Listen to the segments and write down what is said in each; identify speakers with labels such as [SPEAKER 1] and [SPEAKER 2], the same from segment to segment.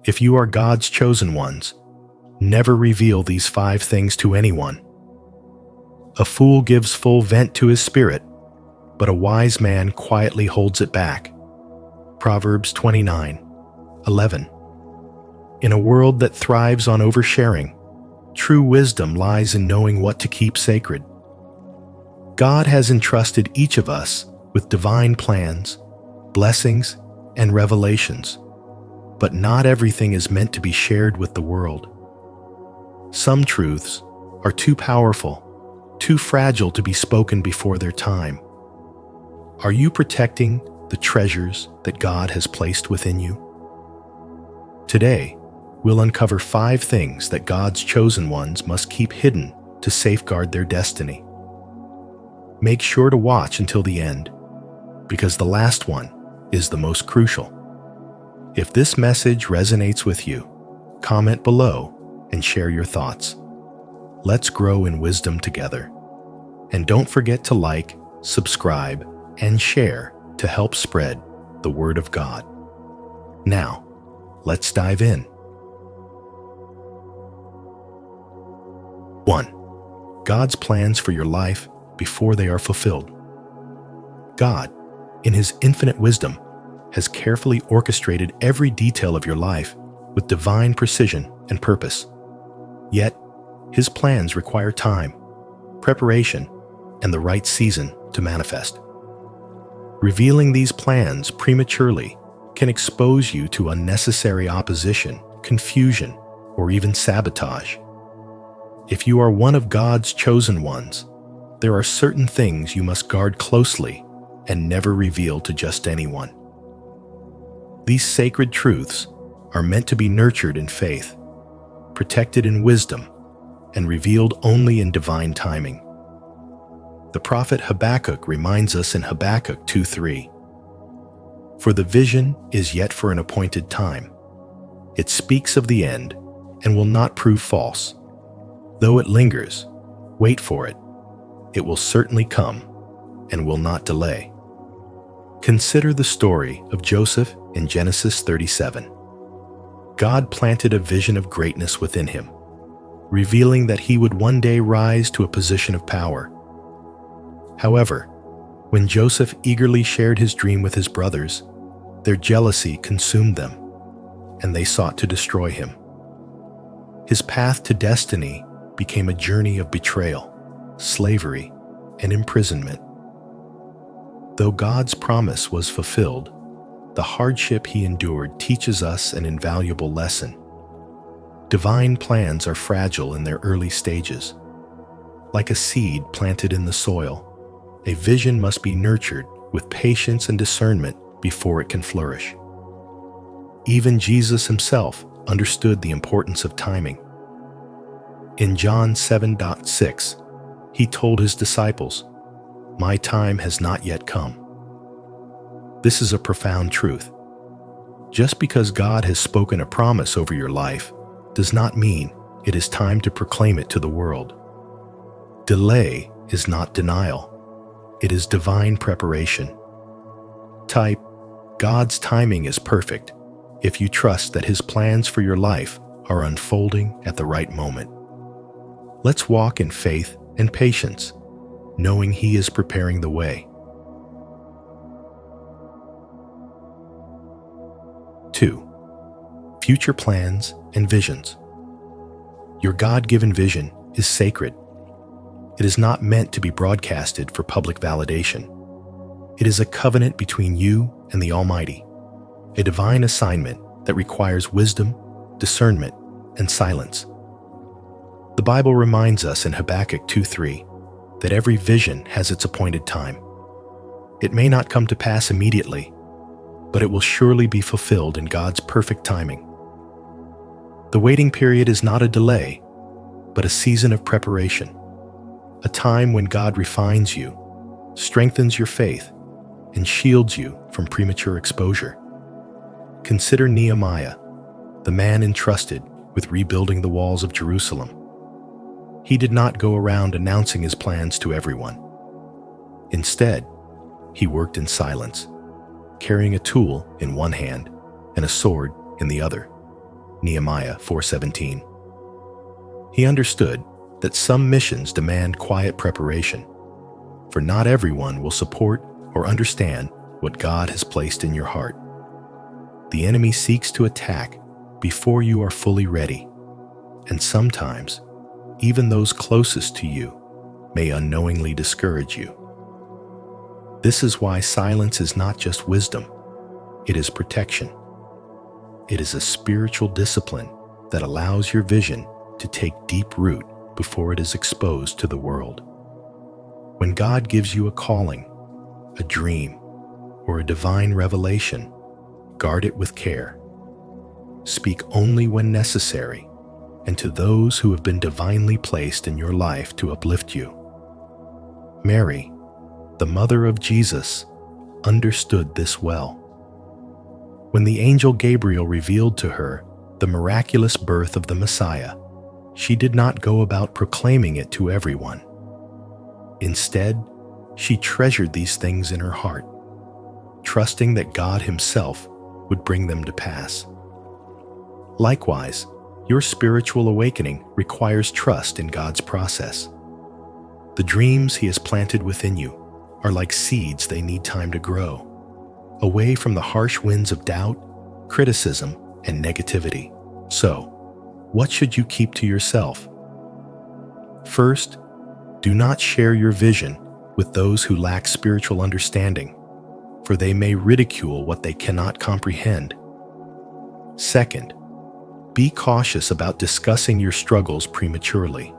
[SPEAKER 1] If you are God's chosen ones, never reveal these 5 things to anyone. A fool gives full vent to his spirit, but a wise man quietly holds it back. Proverbs 29:11. In a world that thrives on oversharing, true wisdom lies in knowing what to keep sacred. God has entrusted each of us with divine plans, blessings, and revelations, but not everything is meant to be shared with the world. Some truths are too powerful, too fragile to be spoken before their time. Are you protecting the treasures that God has placed within you? Today, we'll uncover 5 things that God's chosen ones must keep hidden to safeguard their destiny. Make sure to watch until the end, because the last one is the most crucial. If this message resonates with you, comment below and share your thoughts. Let's grow in wisdom together. And don't forget to like, subscribe, and share to help spread the Word of God. Now, let's dive in. 1. God's plans for your life before they are fulfilled. God, in His infinite wisdom, has carefully orchestrated every detail of your life with divine precision and purpose. Yet, His plans require time, preparation, and the right season to manifest. Revealing these plans prematurely can expose you to unnecessary opposition, confusion, or even sabotage. If you are one of God's chosen ones, there are certain things you must guard closely and never reveal to just anyone. These sacred truths are meant to be nurtured in faith, protected in wisdom, and revealed only in divine timing. The prophet Habakkuk reminds us in Habakkuk 2:3, "For the vision is yet for an appointed time. It speaks of the end and will not prove false. Though it lingers, wait for it. It will certainly come and will not delay." Consider the story of Joseph in Genesis 37. God planted a vision of greatness within him, revealing that he would one day rise to a position of power. However, when Joseph eagerly shared his dream with his brothers, their jealousy consumed them, and they sought to destroy him. His path to destiny became a journey of betrayal, slavery, and imprisonment. Though God's promise was fulfilled, the hardship he endured teaches us an invaluable lesson. Divine plans are fragile in their early stages. Like a seed planted in the soil, a vision must be nurtured with patience and discernment before it can flourish. Even Jesus himself understood the importance of timing. In John 7:6, he told his disciples, "My time has not yet come." This is a profound truth. Just because God has spoken a promise over your life does not mean it is time to proclaim it to the world. Delay is not denial. It is divine preparation. Type, "God's timing is perfect," if you trust that His plans for your life are unfolding at the right moment. Let's walk in faith and patience, knowing He is preparing the way. 2. Future plans and visions. Your God-given vision is sacred. It is not meant to be broadcasted for public validation. It is a covenant between you and the Almighty, a divine assignment that requires wisdom, discernment, and silence. The Bible reminds us in Habakkuk 2:3 that every vision has its appointed time. It may not come to pass immediately, but it will surely be fulfilled in God's perfect timing. The waiting period is not a delay, but a season of preparation, a time when God refines you, strengthens your faith, and shields you from premature exposure. Consider Nehemiah, the man entrusted with rebuilding the walls of Jerusalem. He did not go around announcing his plans to everyone. Instead, he worked in silence, carrying a tool in one hand and a sword in the other. Nehemiah 4:17. He understood that some missions demand quiet preparation, for not everyone will support or understand what God has placed in your heart. The enemy seeks to attack before you are fully ready, and sometimes even those closest to you may unknowingly discourage you. This is why silence is not just wisdom, it is protection. It is a spiritual discipline that allows your vision to take deep root before it is exposed to the world. When God gives you a calling, a dream, or a divine revelation, guard it with care. Speak only when necessary, and to those who have been divinely placed in your life to uplift you. Mary, the mother of Jesus, understood this well. When the angel Gabriel revealed to her the miraculous birth of the Messiah, she did not go about proclaiming it to everyone. Instead, she treasured these things in her heart, trusting that God Himself would bring them to pass. Likewise, your spiritual awakening requires trust in God's process. The dreams He has planted within you are like seeds they need time to grow, away from the harsh winds of doubt, criticism, and negativity. So, what should you keep to yourself? First, do not share your vision with those who lack spiritual understanding, for they may ridicule what they cannot comprehend. Second, be cautious about discussing your struggles prematurely.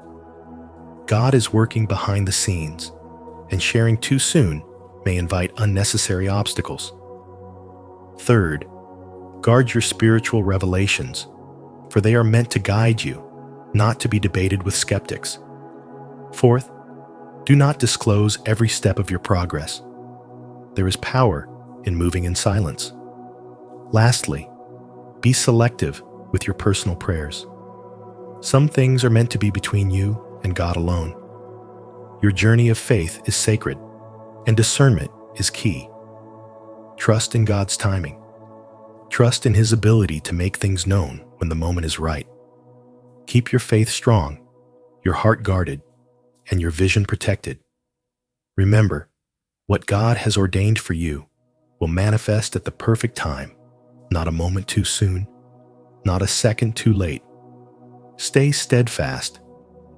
[SPEAKER 1] God is working behind the scenes, and sharing too soon may invite unnecessary obstacles. Third, guard your spiritual revelations, for they are meant to guide you, not to be debated with skeptics. Fourth, do not disclose every step of your progress. There is power in moving in silence. Lastly, be selective with your personal prayers. Some things are meant to be between you and God alone. Your journey of faith is sacred, and discernment is key. Trust in God's timing. Trust in His ability to make things known when the moment is right. Keep your faith strong, your heart guarded, and your vision protected. Remember, what God has ordained for you will manifest at the perfect time, not a moment too soon, not a second too late. Stay steadfast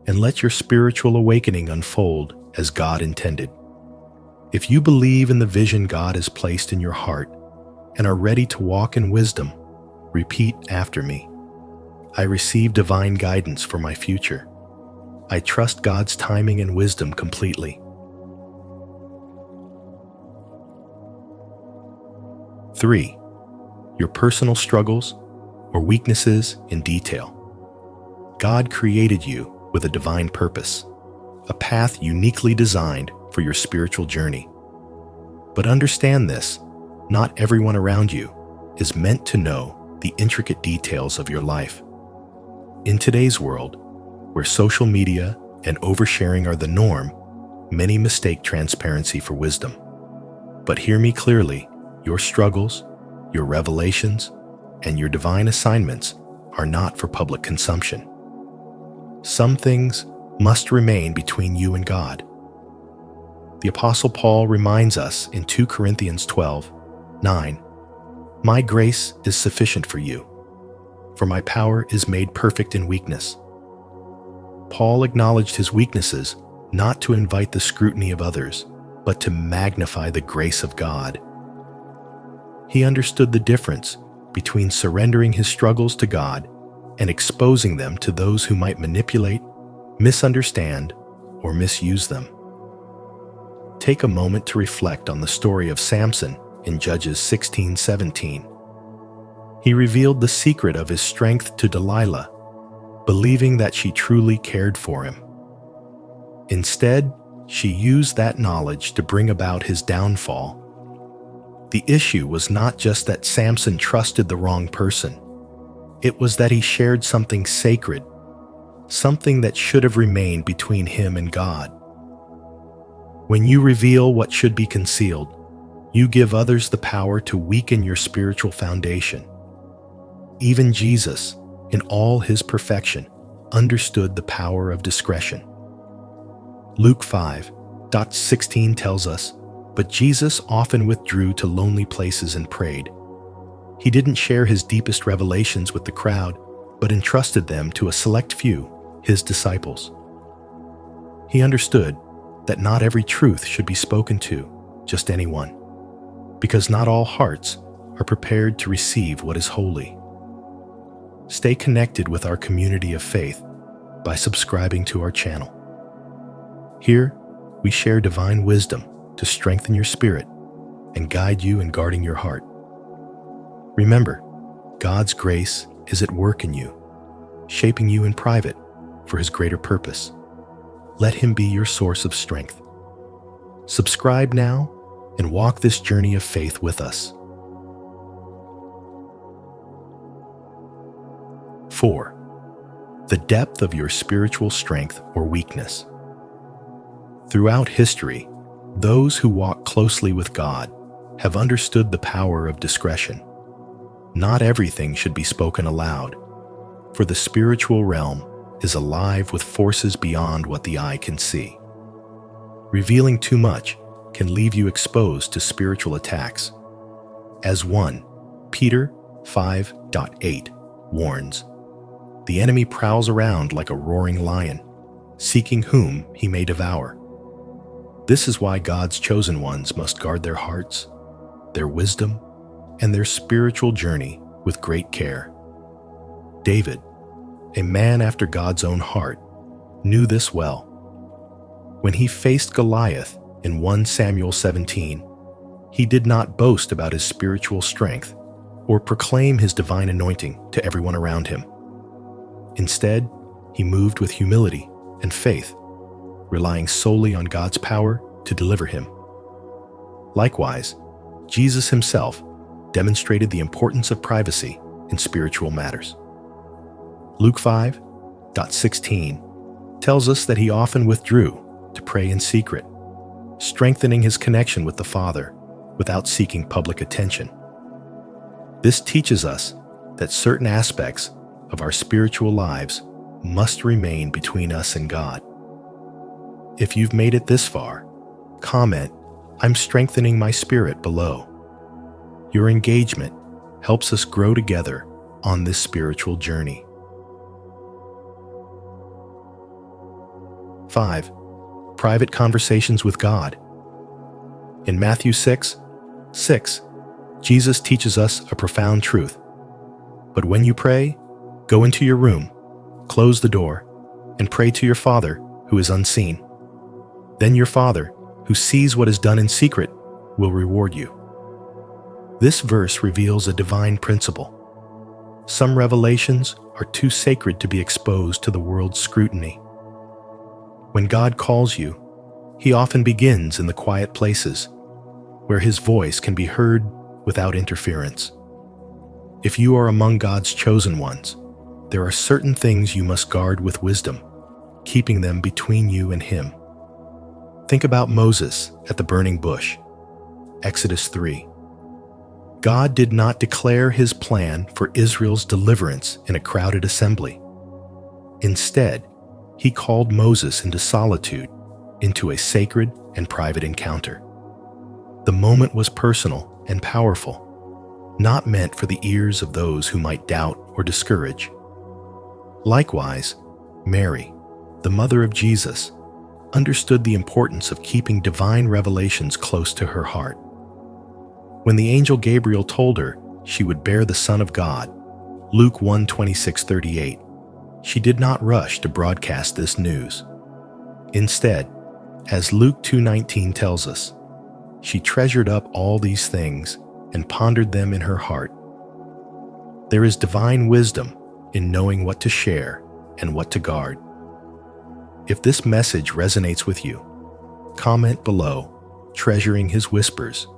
[SPEAKER 1] and let your spiritual awakening unfold as God intended. If you believe in the vision God has placed in your heart and are ready to walk in wisdom, repeat after me. I receive divine guidance for my future. I trust God's timing and wisdom completely. 3. Your personal struggles or weaknesses in detail. God created you with a divine purpose, a path uniquely designed for your spiritual journey. But understand this, not everyone around you is meant to know the intricate details of your life. In today's world, where social media and oversharing are the norm, many mistake transparency for wisdom. But hear me clearly, your struggles, your revelations, and your divine assignments are not for public consumption. Some things must remain between you and God. The Apostle Paul reminds us in 2 Corinthians 12:9, "My grace is sufficient for you, for my power is made perfect in weakness." Paul acknowledged his weaknesses not to invite the scrutiny of others, but to magnify the grace of God. He understood the difference between surrendering his struggles to God and exposing them to those who might manipulate, misunderstand, or misuse them. Take a moment to reflect on the story of Samson in Judges 16:17. He revealed the secret of his strength to Delilah, believing that she truly cared for him. Instead, she used that knowledge to bring about his downfall. The issue was not just that Samson trusted the wrong person. It was that he shared something sacred, something that should have remained between him and God. When you reveal what should be concealed, you give others the power to weaken your spiritual foundation. Even Jesus, in all his perfection, understood the power of discretion. Luke 5:16 tells us, "But Jesus often withdrew to lonely places and prayed." He didn't share his deepest revelations with the crowd, but entrusted them to a select few, his disciples. He understood that not every truth should be spoken to just anyone, because not all hearts are prepared to receive what is holy. Stay connected with our community of faith by subscribing to our channel. Here, we share divine wisdom to strengthen your spirit and guide you in guarding your heart. Remember, God's grace is at work in you, shaping you in private for his greater purpose. Let him be your source of strength. Subscribe now and walk this journey of faith with us. 4. The depth of your spiritual strength or weakness. Throughout history, those who walk closely with God have understood the power of discretion. Not everything should be spoken aloud, for the spiritual realm is alive with forces beyond what the eye can see. Revealing too much can leave you exposed to spiritual attacks. As 1 Peter 5:8 warns, "The enemy prowls around like a roaring lion, seeking whom he may devour." This is why God's chosen ones must guard their hearts, their wisdom, and their spiritual journey with great care. David, a man after God's own heart, knew this well. When he faced Goliath in 1 Samuel 17, he did not boast about his spiritual strength or proclaim his divine anointing to everyone around him. Instead, he moved with humility and faith, relying solely on God's power to deliver him. Likewise, Jesus himself demonstrated the importance of privacy in spiritual matters. Luke 5:16 tells us that he often withdrew to pray in secret, strengthening his connection with the Father without seeking public attention. This teaches us that certain aspects of our spiritual lives must remain between us and God. If you've made it this far, comment, "I'm strengthening my spirit" below. Your engagement helps us grow together on this spiritual journey. 5. Private conversations with God. In Matthew 6:6, Jesus teaches us a profound truth. "But when you pray, go into your room, close the door, and pray to your Father who is unseen. Then your Father, who sees what is done in secret, will reward you." This verse reveals a divine principle. Some revelations are too sacred to be exposed to the world's scrutiny. When God calls you, he often begins in the quiet places, where his voice can be heard without interference. If you are among God's chosen ones, there are certain things you must guard with wisdom, keeping them between you and him. Think about Moses at the burning bush. Exodus 3. God did not declare his plan for Israel's deliverance in a crowded assembly. Instead, he called Moses into solitude, into a sacred and private encounter. The moment was personal and powerful, not meant for the ears of those who might doubt or discourage. Likewise, Mary, the mother of Jesus, understood the importance of keeping divine revelations close to her heart. When the angel Gabriel told her she would bear the Son of God, Luke 1:26-38, she did not rush to broadcast this news. Instead, as Luke 2:19 tells us, she treasured up all these things and pondered them in her heart. There is divine wisdom in knowing what to share and what to guard. If this message resonates with you, comment below, treasuring his whispers,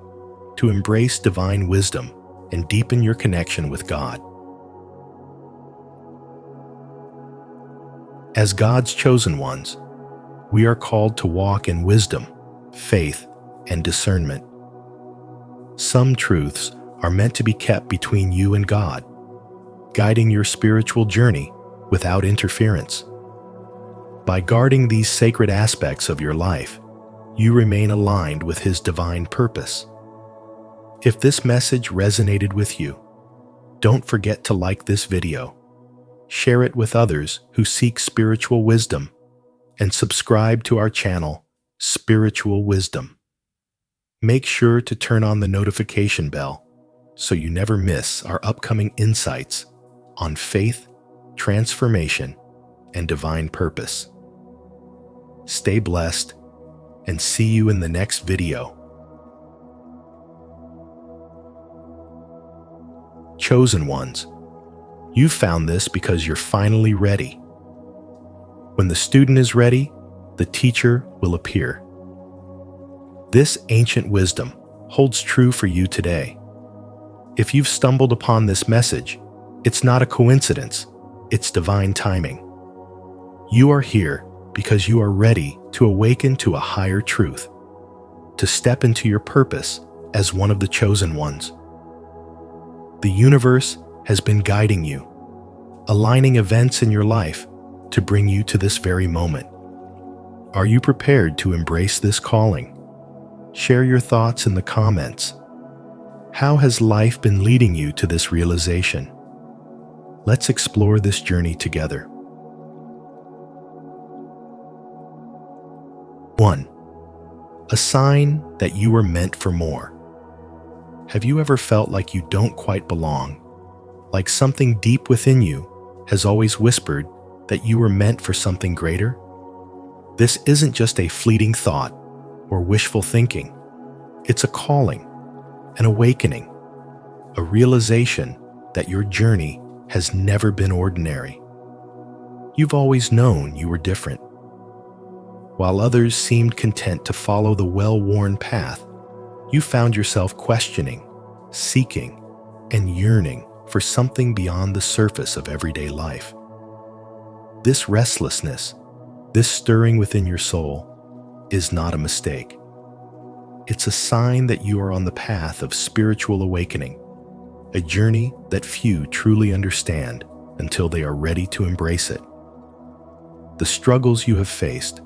[SPEAKER 1] to embrace divine wisdom and deepen your connection with God. As God's chosen ones, we are called to walk in wisdom, faith, and discernment. Some truths are meant to be kept between you and God. guiding your spiritual journey without interference. By guarding these sacred aspects of your life, you remain aligned with His divine purpose. If this message resonated with you, don't forget to like this video, share it with others who seek spiritual wisdom, and subscribe to our channel, Spiritual Wisdom. Make sure to turn on the notification bell so you never miss our upcoming insights on faith, transformation, and divine purpose. Stay blessed, and see you in the next video. Chosen ones, you found this because you're finally ready. When the student is ready, the teacher will appear. This ancient wisdom holds true for you today. If you've stumbled upon this message, it's not a coincidence, it's divine timing. You are here because you are ready to awaken to a higher truth, to step into your purpose as one of the chosen ones. The universe has been guiding you, aligning events in your life to bring you to this very moment. Are you prepared to embrace this calling? Share your thoughts in the comments. How has life been leading you to this realization? Let's explore this journey together. 1. A sign that you were meant for more. Have you ever felt like you don't quite belong? Like something deep within you has always whispered that you were meant for something greater? This isn't just a fleeting thought or wishful thinking. It's a calling, an awakening, a realization that your journey has never been ordinary. You've always known you were different. While others seemed content to follow the well-worn path, you found yourself questioning, seeking, and yearning for something beyond the surface of everyday life. This restlessness, this stirring within your soul, is not a mistake. It's a sign that you are on the path of spiritual awakening, a journey that few truly understand until they are ready to embrace it. The struggles you have faced,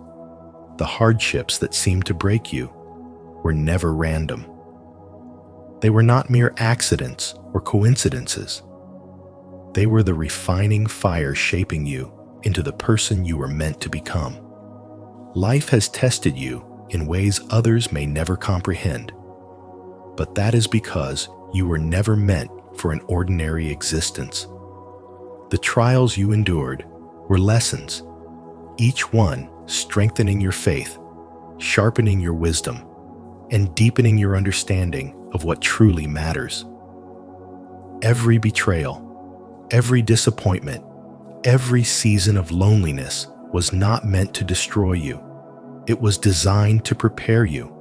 [SPEAKER 1] the hardships that seem to break you, were never random. They were not mere accidents or coincidences. They were the refining fire shaping you into the person you were meant to become. Life has tested you in ways others may never comprehend, but that is because you were never meant for an ordinary existence. The trials you endured were lessons, each one strengthening your faith, sharpening your wisdom, and deepening your understanding of what truly matters. Every betrayal, every disappointment, every season of loneliness was not meant to destroy you. It was designed to prepare you.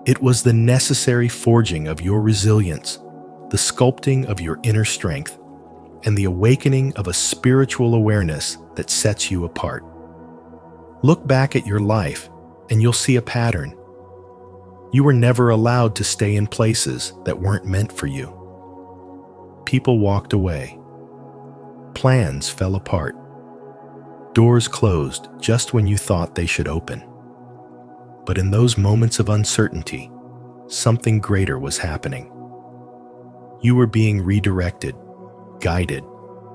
[SPEAKER 1] It was the necessary forging of your resilience, the sculpting of your inner strength, and the awakening of a spiritual awareness that sets you apart. Look back at your life and you'll see a pattern. You were never allowed to stay in places that weren't meant for you. People walked away. Plans fell apart. Doors closed just when you thought they should open. But in those moments of uncertainty, something greater was happening. You were being redirected, guided,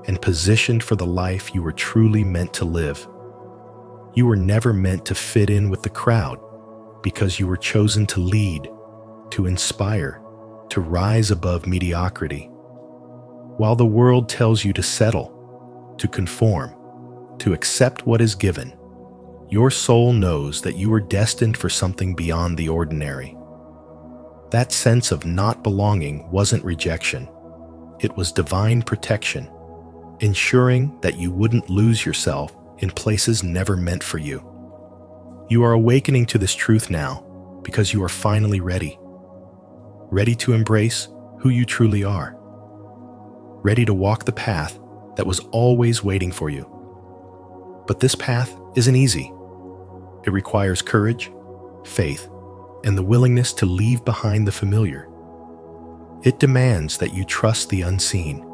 [SPEAKER 1] and positioned for the life you were truly meant to live. You were never meant to fit in with the crowd because you were chosen to lead, to inspire, to rise above mediocrity. While the world tells you to settle, to conform, to accept what is given, your soul knows that you are destined for something beyond the ordinary. That sense of not belonging wasn't rejection. It was divine protection, ensuring that you wouldn't lose yourself in places never meant for you. You are awakening to this truth now because you are finally ready. Ready to embrace who you truly are. Ready to walk the path that was always waiting for you. But this path isn't easy. It requires courage, faith, and the willingness to leave behind the familiar. It demands that you trust the unseen,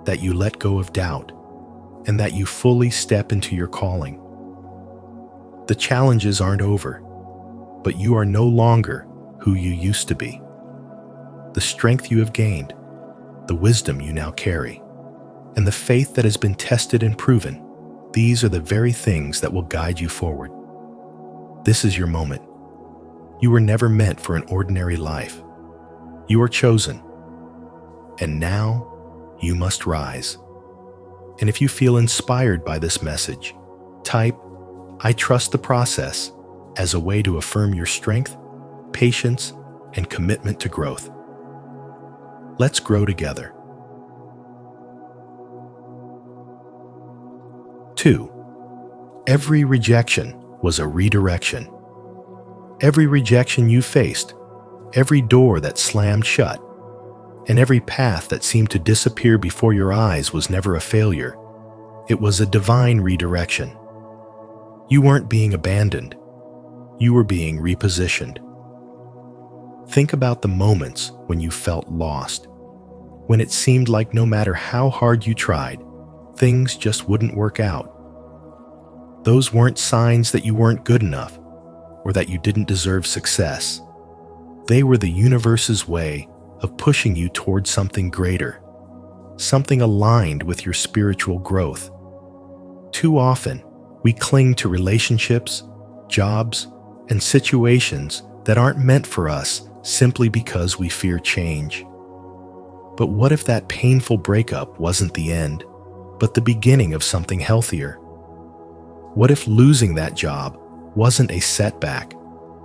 [SPEAKER 1] that you let go of doubt, and that you fully step into your calling. The challenges aren't over, but you are no longer who you used to be. The strength you have gained, the wisdom you now carry, and the faith that has been tested and proven, these are the very things that will guide you forward. This is your moment. You were never meant for an ordinary life. You are chosen. And now, you must rise. And if you feel inspired by this message, type, "I trust the process," as a way to affirm your strength, patience, and commitment to growth. Let's grow together. 2. Every rejection was a redirection. Every rejection you faced, every door that slammed shut, and every path that seemed to disappear before your eyes was never a failure. It was a divine redirection. You weren't being abandoned. You were being repositioned. Think about the moments when you felt lost, when it seemed like no matter how hard you tried, things just wouldn't work out. Those weren't signs that you weren't good enough or that you didn't deserve success. They were the universe's way of pushing you towards something greater, something aligned with your spiritual growth. Too often, we cling to relationships, jobs, and situations that aren't meant for us simply because we fear change. But what if that painful breakup wasn't the end, but the beginning of something healthier? What if losing that job wasn't a setback,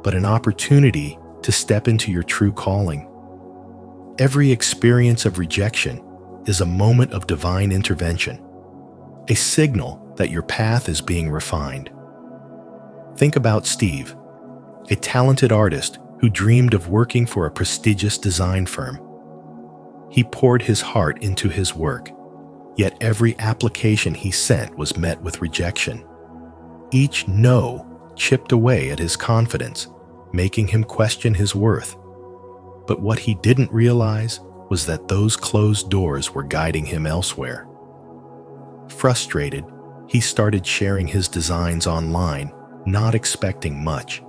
[SPEAKER 1] but an opportunity to step into your true calling? Every experience of rejection is a moment of divine intervention, a signal that your path is being refined. Think about Steve, a talented artist who dreamed of working for a prestigious design firm. He poured his heart into his work, yet every application he sent was met with rejection. Each no chipped away at his confidence, making him question his worth. But what he didn't realize was that those closed doors were guiding him elsewhere. Frustrated, he started sharing his designs online, not expecting much.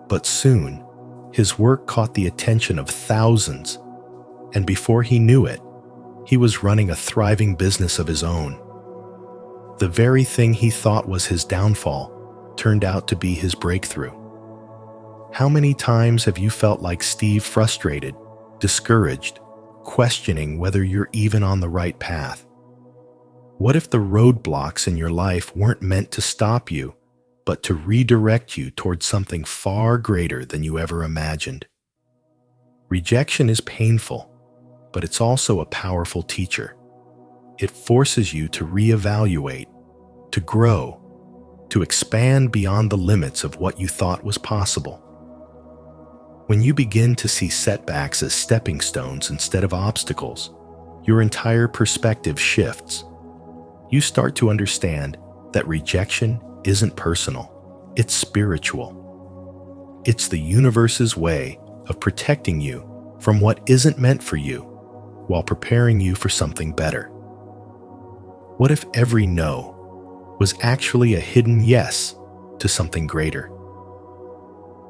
[SPEAKER 1] But soon, his work caught the attention of thousands, and before he knew it, he was running a thriving business of his own. The very thing he thought was his downfall turned out to be his breakthrough. How many times have you felt like Steve, frustrated, discouraged, questioning whether you're even on the right path? What if the roadblocks in your life weren't meant to stop you, but to redirect you towards something far greater than you ever imagined? Rejection is painful, but it's also a powerful teacher. It forces you to reevaluate, to grow, to expand beyond the limits of what you thought was possible. When you begin to see setbacks as stepping stones instead of obstacles, your entire perspective shifts. You start to understand that rejection isn't personal, it's spiritual. It's the universe's way of protecting you from what isn't meant for you while preparing you for something better. What if every no was actually a hidden yes to something greater?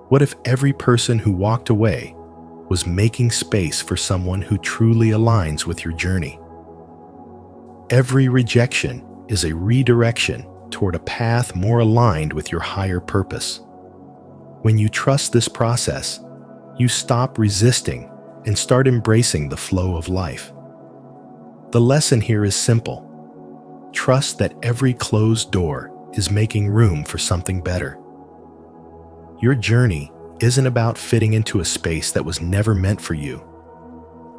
[SPEAKER 1] What if every person who walked away was making space for someone who truly aligns with your journey? Every rejection is a redirection toward a path more aligned with your higher purpose. When you trust this process, you stop resisting and start embracing the flow of life. The lesson here is simple. Trust that every closed door is making room for something better. Your journey isn't about fitting into a space that was never meant for you.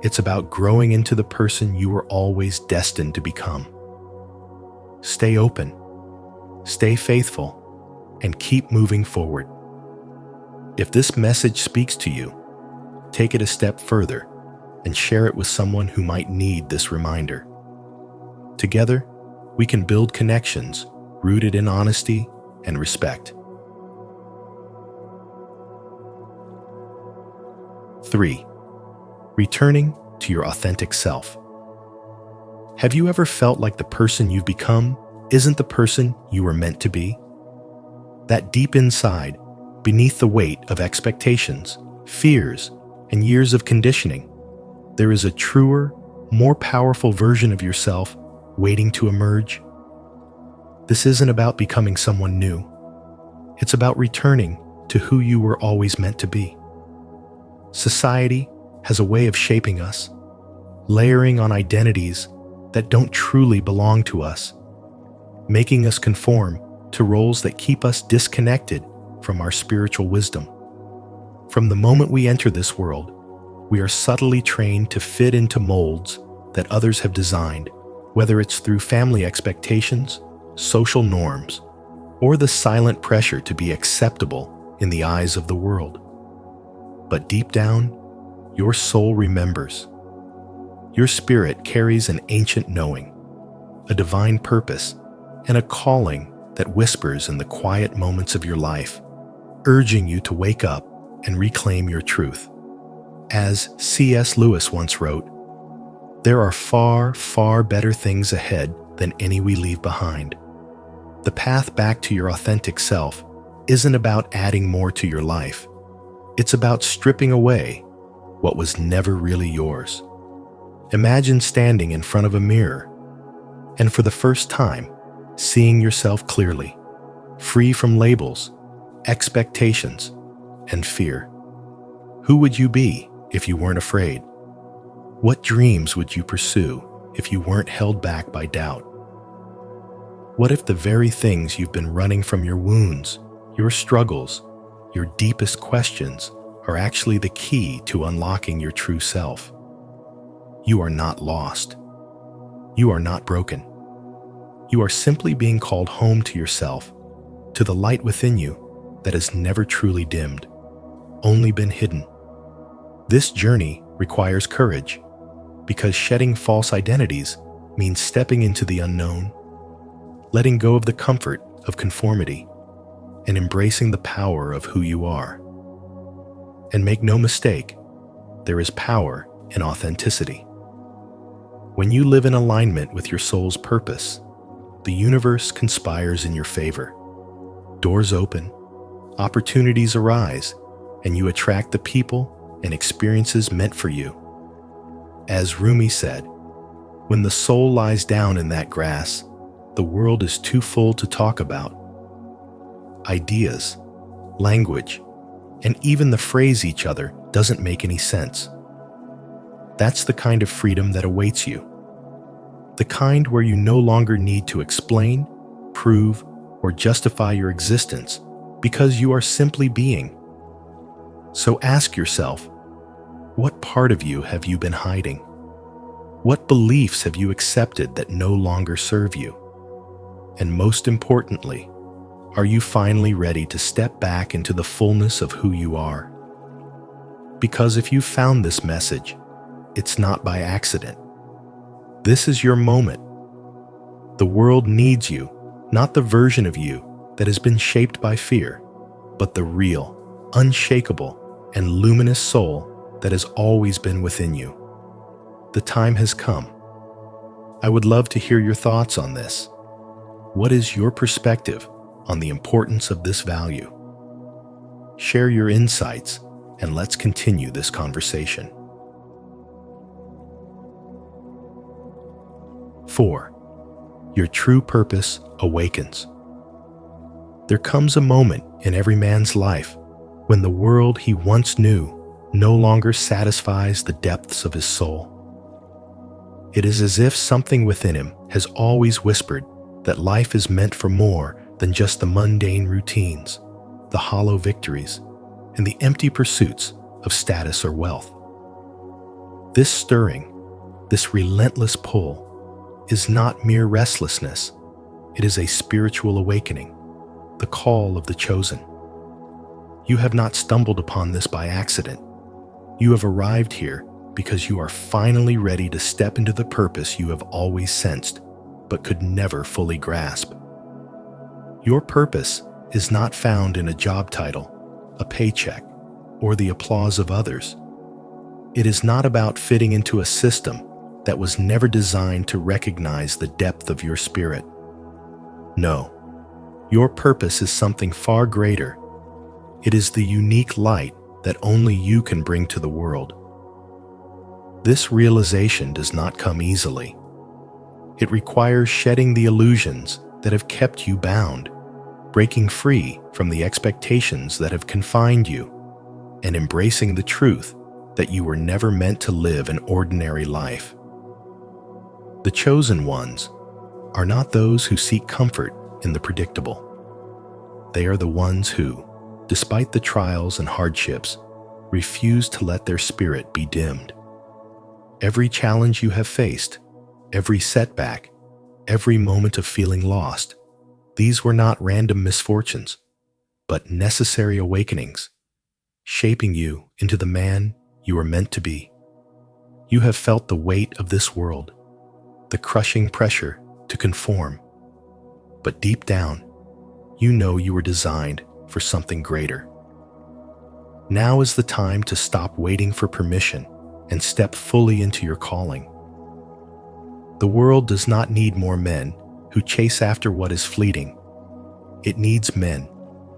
[SPEAKER 1] It's about growing into the person you were always destined to become. Stay open, stay faithful, and keep moving forward. If this message speaks to you, take it a step further and share it with someone who might need this reminder. Together, we can build connections rooted in honesty and respect. 3. Returning to your authentic self. Have you ever felt like the person you've become isn't the person you were meant to be? That deep inside, beneath the weight of expectations, fears, and years of conditioning, there is a truer, more powerful version of yourself waiting to emerge. This isn't about becoming someone new. It's about returning to who you were always meant to be. Society has a way of shaping us, layering on identities that don't truly belong to us, making us conform to roles that keep us disconnected from our spiritual wisdom. From the moment we enter this world, we are subtly trained to fit into molds that others have designed, whether it's through family expectations, social norms, or the silent pressure to be acceptable in the eyes of the world. But deep down, your soul remembers. Your spirit carries an ancient knowing, a divine purpose, and a calling that whispers in the quiet moments of your life, urging you to wake up and reclaim your truth. As C.S. Lewis once wrote, "There are far, far better things ahead than any we leave behind." The path back to your authentic self isn't about adding more to your life. It's about stripping away what was never really yours. Imagine standing in front of a mirror and for the first time, seeing yourself clearly, free from labels, expectations, and fear. Who would you be if you weren't afraid? What dreams would you pursue if you weren't held back by doubt? What if the very things you've been running from, your wounds, your struggles, your deepest questions, are actually the key to unlocking your true self? You are not lost. You are not broken. You are simply being called home to yourself, to the light within you that has never truly dimmed, only been hidden. This journey requires courage, because shedding false identities means stepping into the unknown, letting go of the comfort of conformity, and embracing the power of who you are. And make no mistake, there is power in authenticity. When you live in alignment with your soul's purpose, the universe conspires in your favor. Doors open, opportunities arise, and you attract the people and experiences meant for you. As Rumi said, "When the soul lies down in that grass, the world is too full to talk about. Ideas, language, and even the phrase each other doesn't make any sense." That's the kind of freedom that awaits you. The kind where you no longer need to explain, prove, or justify your existence because you are simply being. So ask yourself, what part of you have you been hiding? What beliefs have you accepted that no longer serve you? And most importantly, are you finally ready to step back into the fullness of who you are? Because if you found this message, it's not by accident. This is your moment. The world needs you, not the version of you that has been shaped by fear, but the real, unshakable, and luminous soul that has always been within you. The time has come. I would love to hear your thoughts on this. What is your perspective on the importance of this value? Share your insights, and let's continue this conversation. 4. Your true purpose awakens. There comes a moment in every man's life when the world he once knew no longer satisfies the depths of his soul. It is as if something within him has always whispered that life is meant for more than just the mundane routines, the hollow victories, and the empty pursuits of status or wealth. This stirring, this relentless pull, is not mere restlessness. It is a spiritual awakening, the call of the chosen. You have not stumbled upon this by accident. You have arrived here because you are finally ready to step into the purpose you have always sensed, but could never fully grasp. Your purpose is not found in a job title, a paycheck, or the applause of others. It is not about fitting into a system that was never designed to recognize the depth of your spirit. No, your purpose is something far greater. It is the unique light that only you can bring to the world. This realization does not come easily. It requires shedding the illusions that have kept you bound, breaking free from the expectations that have confined you, and embracing the truth that you were never meant to live an ordinary life. The chosen ones are not those who seek comfort in the predictable. They are the ones who, despite the trials and hardships, refuse to let their spirit be dimmed. Every challenge you have faced, every setback, every moment of feeling lost, these were not random misfortunes, but necessary awakenings, shaping you into the man you are meant to be. You have felt the weight of this world, the crushing pressure to conform, but deep down, you know you were designed for something greater. Now is the time to stop waiting for permission and step fully into your calling. The world does not need more men who chase after what is fleeting. It needs men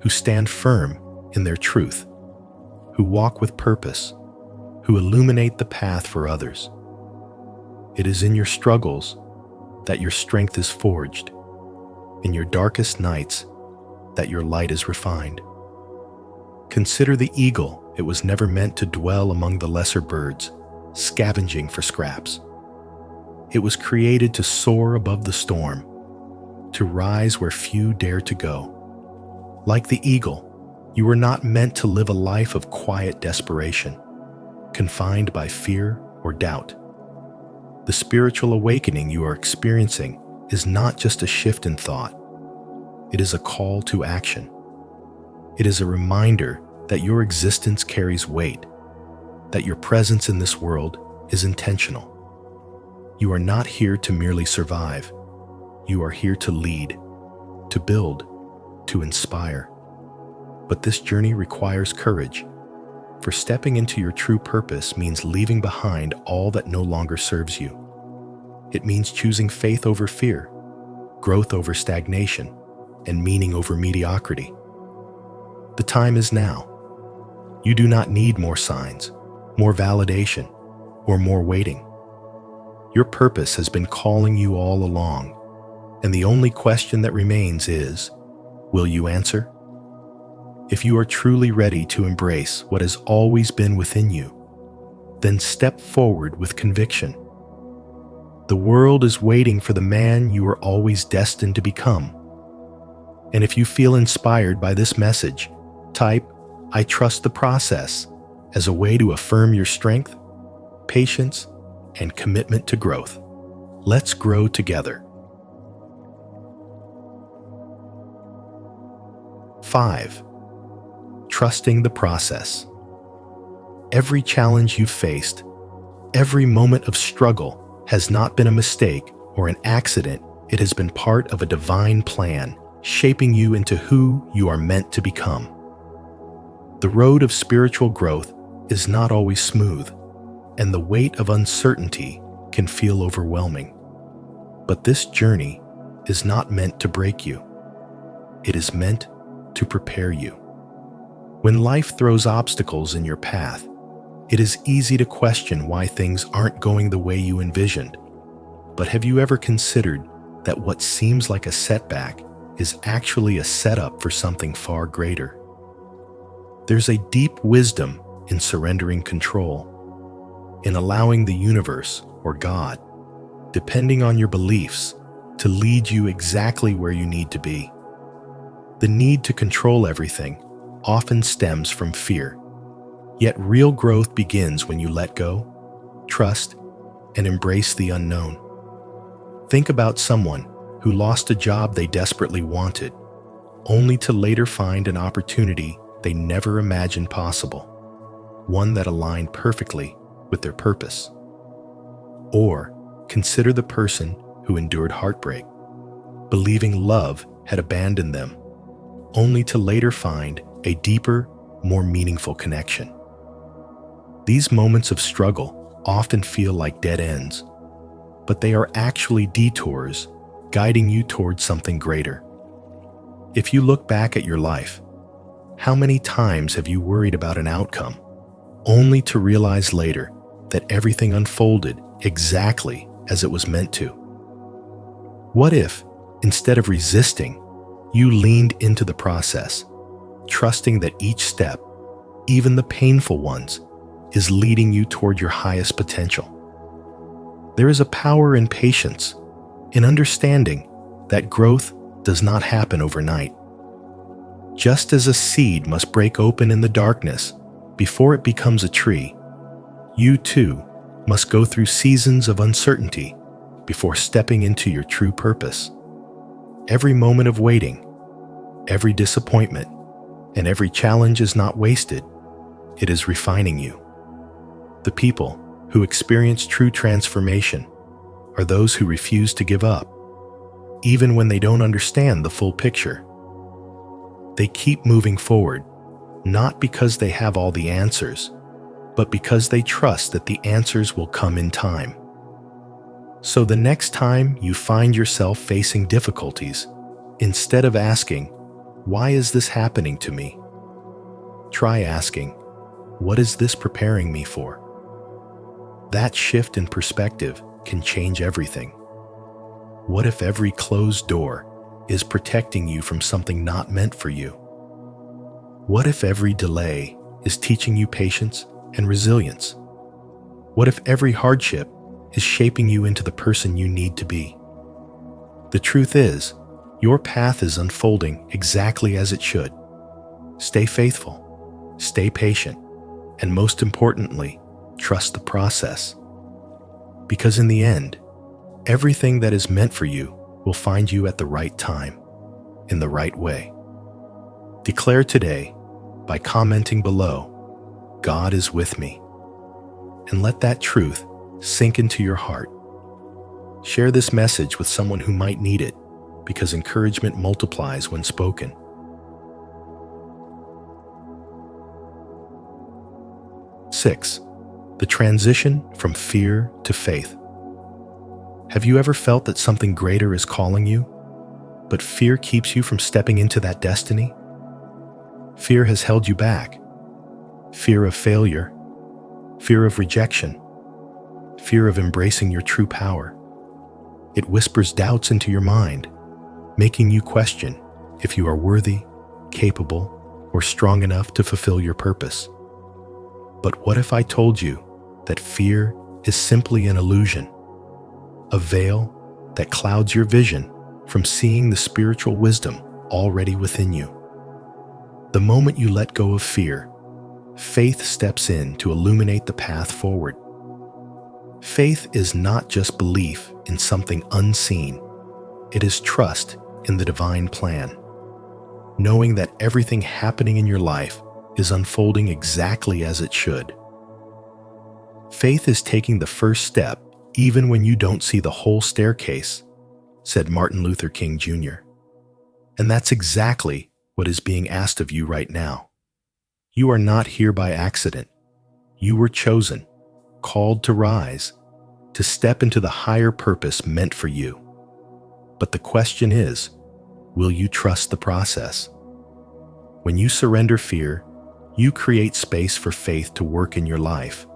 [SPEAKER 1] who stand firm in their truth, who walk with purpose, who illuminate the path for others. It is in your struggles that your strength is forged, in your darkest nights that your light is refined. Consider the eagle. It was never meant to dwell among the lesser birds, scavenging for scraps. It was created to soar above the storm, to rise where few dare to go. Like the eagle, you were not meant to live a life of quiet desperation, confined by fear or doubt. The spiritual awakening you are experiencing is not just a shift in thought. It is a call to action. It is a reminder that your existence carries weight, that your presence in this world is intentional. You are not here to merely survive. You are here to lead, to build, to inspire. But this journey requires courage, for stepping into your true purpose means leaving behind all that no longer serves you. It means choosing faith over fear, growth over stagnation, and meaning over mediocrity. The time is now. You do not need more signs, more validation, or more waiting. Your purpose has been calling you all along, and the only question that remains is, will you answer? If you are truly ready to embrace what has always been within you, then step forward with conviction. The world is waiting for the man you are always destined to become. And if you feel inspired by this message, type, "I trust the process," as a way to affirm your strength, patience, and commitment to growth. Let's grow together. 5. Trusting the process. Every challenge you've faced, every moment of struggle has not been a mistake or an accident. It has been part of a divine plan, shaping you into who you are meant to become. The road of spiritual growth is not always smooth, and the weight of uncertainty can feel overwhelming. But this journey is not meant to break you. It is meant to prepare you. When life throws obstacles in your path, it is easy to question why things aren't going the way you envisioned. But have you ever considered that what seems like a setback is actually a setup for something far greater? There's a deep wisdom in surrendering control, in allowing the universe or God, depending on your beliefs, to lead you exactly where you need to be. The need to control everything often stems from fear. Yet real growth begins when you let go, trust, and embrace the unknown. Think about someone who lost a job they desperately wanted, only to later find an opportunity they never imagined possible, one that aligned perfectly with their purpose. Or consider the person who endured heartbreak, believing love had abandoned them, only to later find a deeper, more meaningful connection. These moments of struggle often feel like dead ends, but they are actually detours guiding you towards something greater. If you look back at your life, how many times have you worried about an outcome, only to realize later that everything unfolded exactly as it was meant to? What if, instead of resisting, you leaned into the process, trusting that each step, even the painful ones, is leading you toward your highest potential? There is a power in patience, in understanding that growth does not happen overnight. Just as a seed must break open in the darkness before it becomes a tree, you too must go through seasons of uncertainty before stepping into your true purpose. Every moment of waiting, every disappointment, and every challenge is not wasted. It is refining you. The people who experience true transformation are those who refuse to give up, even when they don't understand the full picture. They keep moving forward, not because they have all the answers, but because they trust that the answers will come in time. So the next time you find yourself facing difficulties, instead of asking, "Why is this happening to me?" try asking, "What is this preparing me for?" That shift in perspective can change everything. What if every closed door is protecting you from something not meant for you? What if every delay is teaching you patience and resilience? What if every hardship is shaping you into the person you need to be? The truth is, your path is unfolding exactly as it should. Stay faithful, stay patient, and most importantly, trust the process. Because in the end, everything that is meant for you will find you at the right time, in the right way. Declare today, by commenting below, "God is with me," and let that truth sink into your heart. Share this message with someone who might need it, because encouragement multiplies when spoken. 6. The transition from fear to faith. Have you ever felt that something greater is calling you, but fear keeps you from stepping into that destiny? Fear has held you back. Fear of failure, fear of rejection, fear of embracing your true power. It whispers doubts into your mind, making you question if you are worthy, capable, or strong enough to fulfill your purpose. But what if I told you that fear is simply an illusion, a veil that clouds your vision from seeing the spiritual wisdom already within you? The moment you let go of fear, faith steps in to illuminate the path forward. Faith is not just belief in something unseen. It is trust in the divine plan, knowing that everything happening in your life is unfolding exactly as it should. Faith is taking the first step even when you don't see the whole staircase, said Martin Luther King Jr. And that's exactly what is being asked of you right now. You are not here by accident. You were chosen, called to rise, to step into the higher purpose meant for you. But the question is, will you trust the process? When you surrender fear, you create space for faith to work in your life,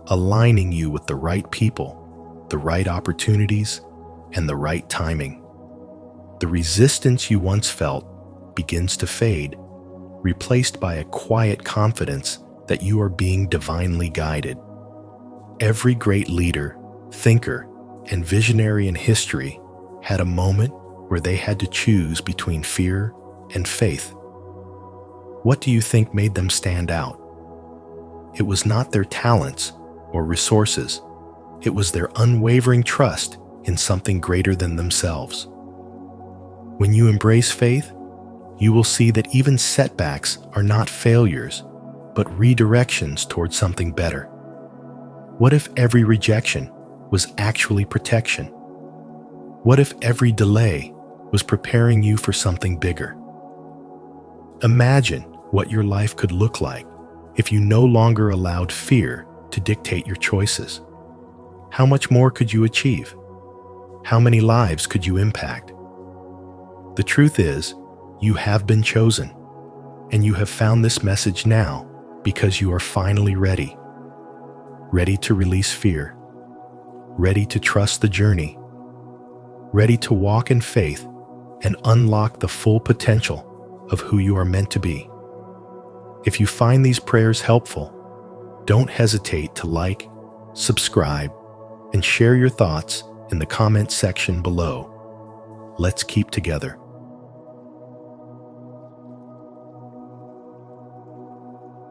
[SPEAKER 1] aligning you with the right people, the right opportunities, and the right timing. The resistance you once felt begins to fade, replaced by a quiet confidence that you are being divinely guided. Every great leader, thinker, and visionary in history had a moment where they had to choose between fear and faith. What do you think made them stand out? It was not their talents or resources. It was their unwavering trust in something greater than themselves. When you embrace faith, you will see that even setbacks are not failures, but redirections towards something better. What if every rejection was actually protection? What if every delay was preparing you for something bigger? Imagine what your life could look like if you no longer allowed fear to dictate your choices. How much more could you achieve? how many lives could you impact? The truth is, you have been chosen, and you have found this message now because you are finally ready. Ready to release fear, ready to trust the journey, ready to walk in faith and unlock the full potential of who you are meant to be. If you find these prayers helpful, don't hesitate to like, subscribe, and share your thoughts in the comment section below. Let's keep together.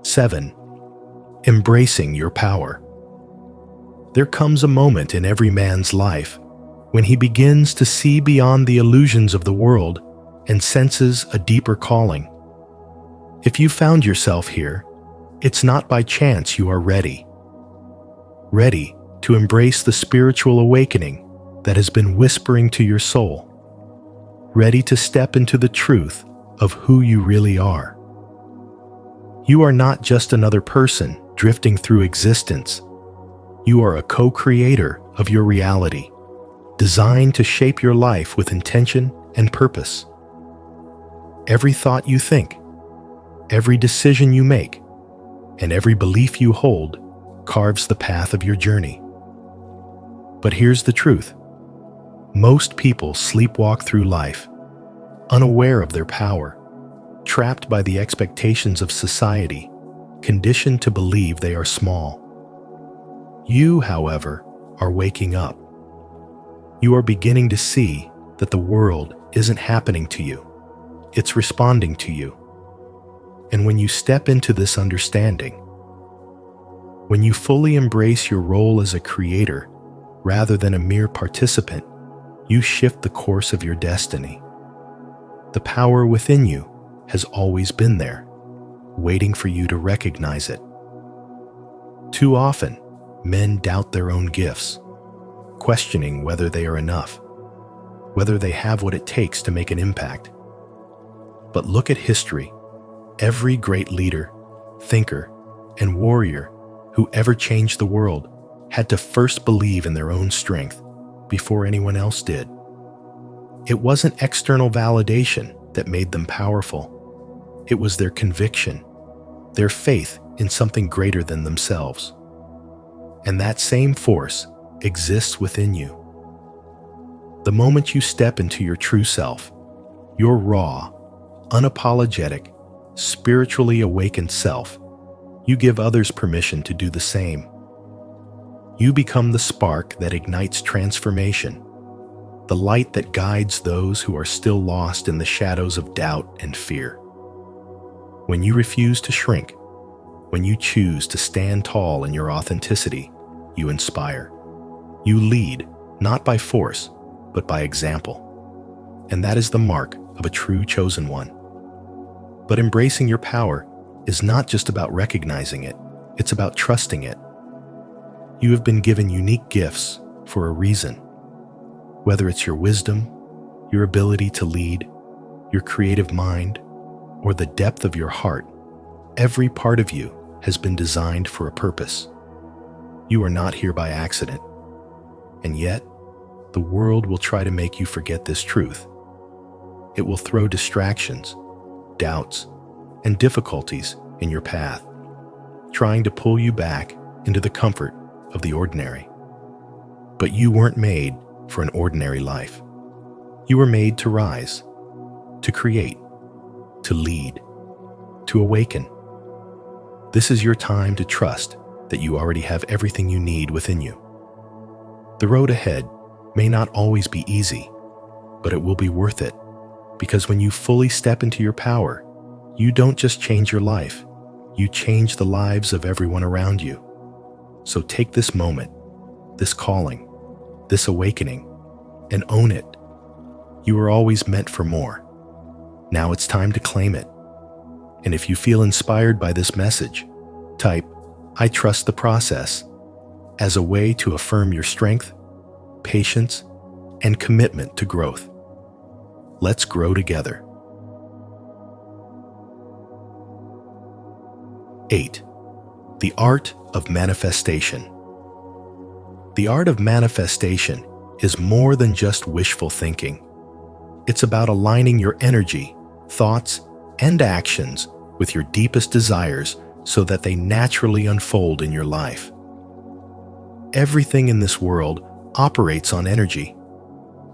[SPEAKER 1] Seven, embracing your power. There comes a moment in every man's life when he begins to see beyond the illusions of the world and senses a deeper calling. If you found yourself here, it's not by chance you are ready. Ready to embrace the spiritual awakening that has been whispering to your soul. Ready to step into the truth of who you really are. You are not just another person drifting through existence. You are a co-creator of your reality, designed to shape your life with intention and purpose. Every thought you think, every decision you make, and every belief you hold carves the path of your journey. But here's the truth. Most people sleepwalk through life, unaware of their power, trapped by the expectations of society, conditioned to believe they are small. You, however, are waking up. You are beginning to see that the world isn't happening to you. It's responding to you. And when you step into this understanding, when you fully embrace your role as a creator rather than a mere participant, you shift the course of your destiny. The power within you has always been there, waiting for you to recognize it. Too often, men doubt their own gifts, questioning whether they are enough, whether they have what it takes to make an impact. But look at history. Every great leader, thinker, and warrior who ever changed the world had to first believe in their own strength before anyone else did. It wasn't external validation that made them powerful. It was their conviction, their faith in something greater than themselves. And that same force exists within you. The moment you step into your true self, your raw, unapologetic, spiritually awakened self, you give others permission to do the same. You become the spark that ignites transformation, the light that guides those who are still lost in the shadows of doubt and fear. When you refuse to shrink, when you choose to stand tall in your authenticity, you inspire. You lead, not by force, but by example. And that is the mark of a true chosen one. But embracing your power is not just about recognizing it, it's about trusting it. You have been given unique gifts for a reason. Whether it's your wisdom, your ability to lead, your creative mind, or the depth of your heart, every part of you has been designed for a purpose. You are not here by accident. And yet, the world will try to make you forget this truth. It will throw distractions, doubts, and difficulties in your path, trying to pull you back into the comfort of the ordinary. But you weren't made for an ordinary life. You were made to rise, to create, to lead, to awaken. This is your time to trust that you already have everything you need within you. The road ahead may not always be easy, but it will be worth it, because when you fully step into your power, you don't just change your life, you change the lives of everyone around you. So take this moment, this calling, this awakening, and own it. You were always meant for more. Now it's time to claim it. And if you feel inspired by this message, type, "I trust the process," as a way to affirm your strength, patience, and commitment to growth. Let's grow together. 8. The art of manifestation. The art of manifestation is more than just wishful thinking. It's about aligning your energy, thoughts, and actions with your deepest desires so that they naturally unfold in your life. Everything in this world operates on energy,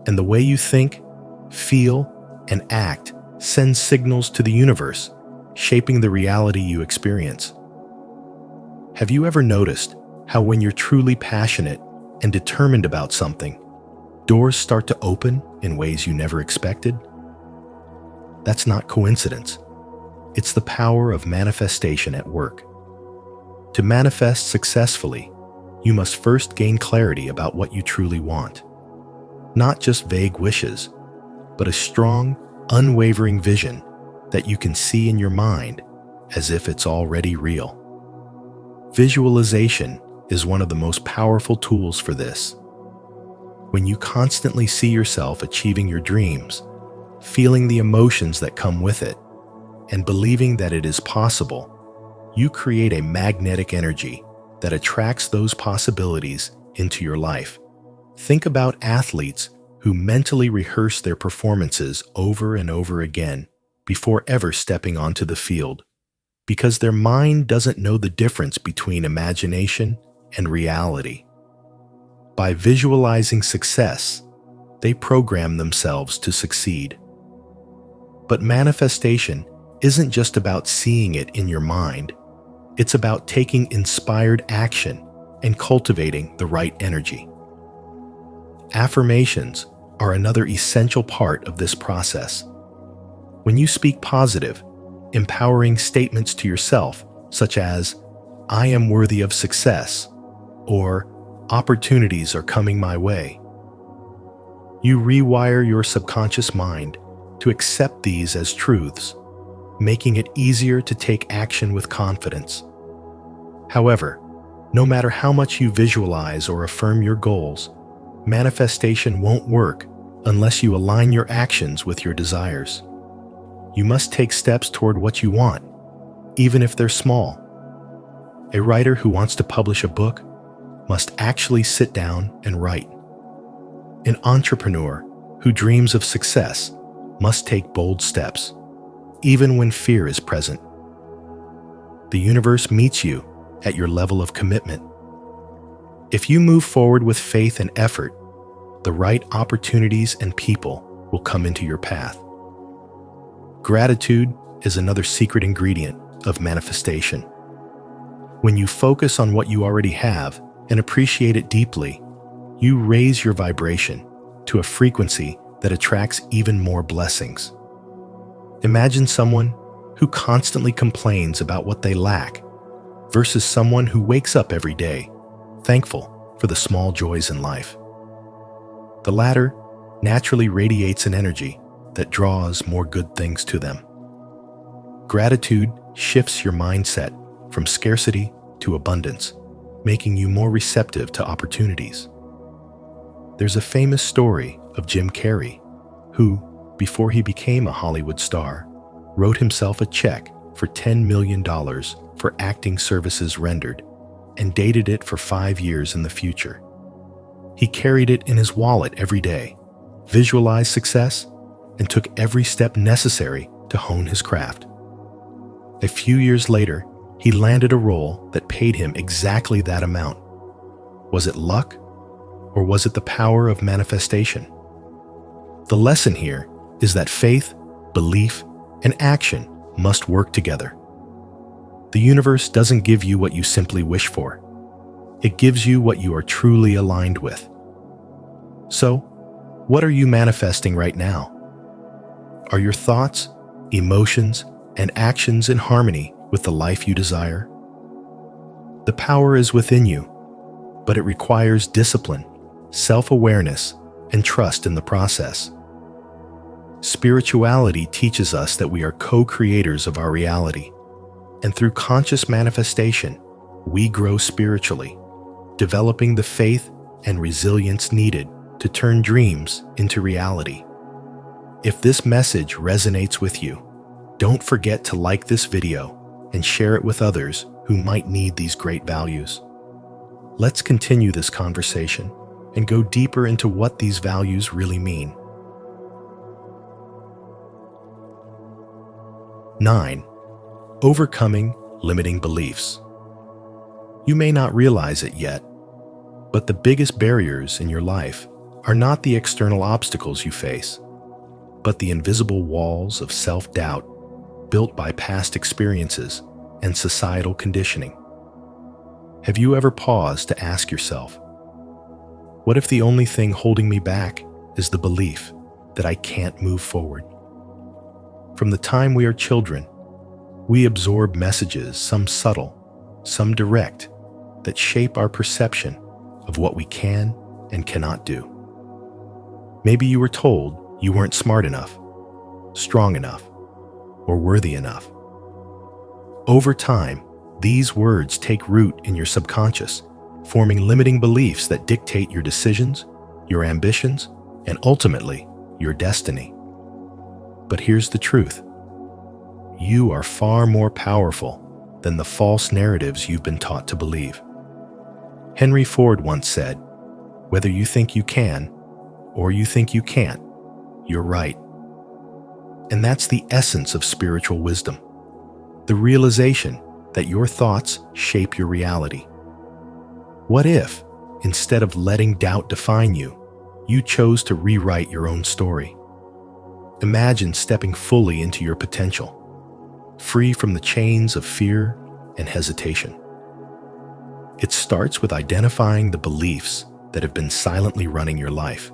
[SPEAKER 1] and the way you think, feel, and act sends signals to the universe, shaping the reality you experience. Have you ever noticed how when you're truly passionate and determined about something, doors start to open in ways you never expected? That's not coincidence. It's the power of manifestation at work. To manifest successfully, you must first gain clarity about what you truly want. Not just vague wishes, but a strong, unwavering vision that you can see in your mind as if it's already real. Visualization is one of the most powerful tools for this. When you constantly see yourself achieving your dreams, feeling the emotions that come with it, and believing that it is possible, you create a magnetic energy that attracts those possibilities into your life. Think about athletes who mentally rehearse their performances over and over again before ever stepping onto the field, because their mind doesn't know the difference between imagination and reality. By visualizing success, they program themselves to succeed. But manifestation isn't just about seeing it in your mind. It's about taking inspired action and cultivating the right energy. Affirmations are another essential part of this process. When you speak positive, empowering statements to yourself, such as, "I am worthy of success," or "Opportunities are coming my way," you rewire your subconscious mind to accept these as truths, making it easier to take action with confidence. However, no matter how much you visualize or affirm your goals, manifestation won't work unless you align your actions with your desires. You must take steps toward what you want, even if they're small. A writer who wants to publish a book must actually sit down and write. An entrepreneur who dreams of success must take bold steps, even when fear is present. The universe meets you at your level of commitment. If you move forward with faith and effort, the right opportunities and people will come into your path. Gratitude is another secret ingredient of manifestation. When you focus on what you already have and appreciate it deeply, you raise your vibration to a frequency that attracts even more blessings. Imagine someone who constantly complains about what they lack versus someone who wakes up every day thankful for the small joys in life. The latter naturally radiates an energy that draws more good things to them. Gratitude shifts your mindset from scarcity to abundance, making you more receptive to opportunities. There's a famous story of Jim Carrey, who, before he became a Hollywood star, wrote himself a check for $10 million for acting services rendered and dated it for 5 years in the future. He carried it in his wallet every day, visualized success, and took every step necessary to hone his craft. A few years later, he landed a role that paid him exactly that amount. Was it luck, or was it the power of manifestation? The lesson here is that faith, belief, and action must work together. The universe doesn't give you what you simply wish for. It gives you what you are truly aligned with. So, what are you manifesting right now? Are your thoughts, emotions, and actions in harmony with the life you desire? The power is within you, but it requires discipline, self-awareness, and trust in the process. Spirituality teaches us that we are co-creators of our reality, and through conscious manifestation, we grow spiritually, developing the faith and resilience needed to turn dreams into reality. If this message resonates with you, don't forget to like this video and share it with others who might need these great values. Let's continue this conversation. and go deeper into what these values really mean. 9. Overcoming limiting beliefs. You may not realize it yet, but the biggest barriers in your life are not the external obstacles you face, but the invisible walls of self-doubt built by past experiences and societal conditioning. Have you ever paused to ask yourself, what if the only thing holding me back is the belief that I can't move forward? From the time we are children, we absorb messages, some subtle, some direct, that shape our perception of what we can and cannot do. Maybe you were told you weren't smart enough, strong enough, or worthy enough. Over time, these words take root in your subconscious, forming limiting beliefs that dictate your decisions, your ambitions, and ultimately, your destiny. But here's the truth. You are far more powerful than the false narratives you've been taught to believe. Henry Ford once said, "Whether you think you can or you think you can't, you're right." And that's the essence of spiritual wisdom, the realization that your thoughts shape your reality. What if, instead of letting doubt define you, you chose to rewrite your own story? Imagine stepping fully into your potential, free from the chains of fear and hesitation. It starts with identifying the beliefs that have been silently running your life.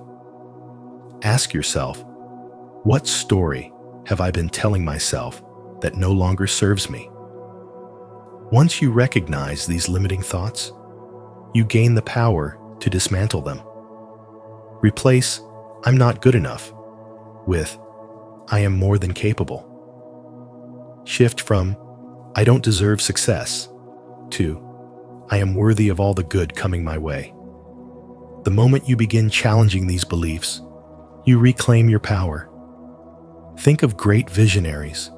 [SPEAKER 1] Ask yourself, what story have I been telling myself that no longer serves me? Once you recognize these limiting thoughts, you gain the power to dismantle them. Replace "I'm not good enough" with "I am more than capable." Shift from "I don't deserve success" to "I am worthy of all the good coming my way." The moment you begin challenging these beliefs, you reclaim your power. Think of great visionaries,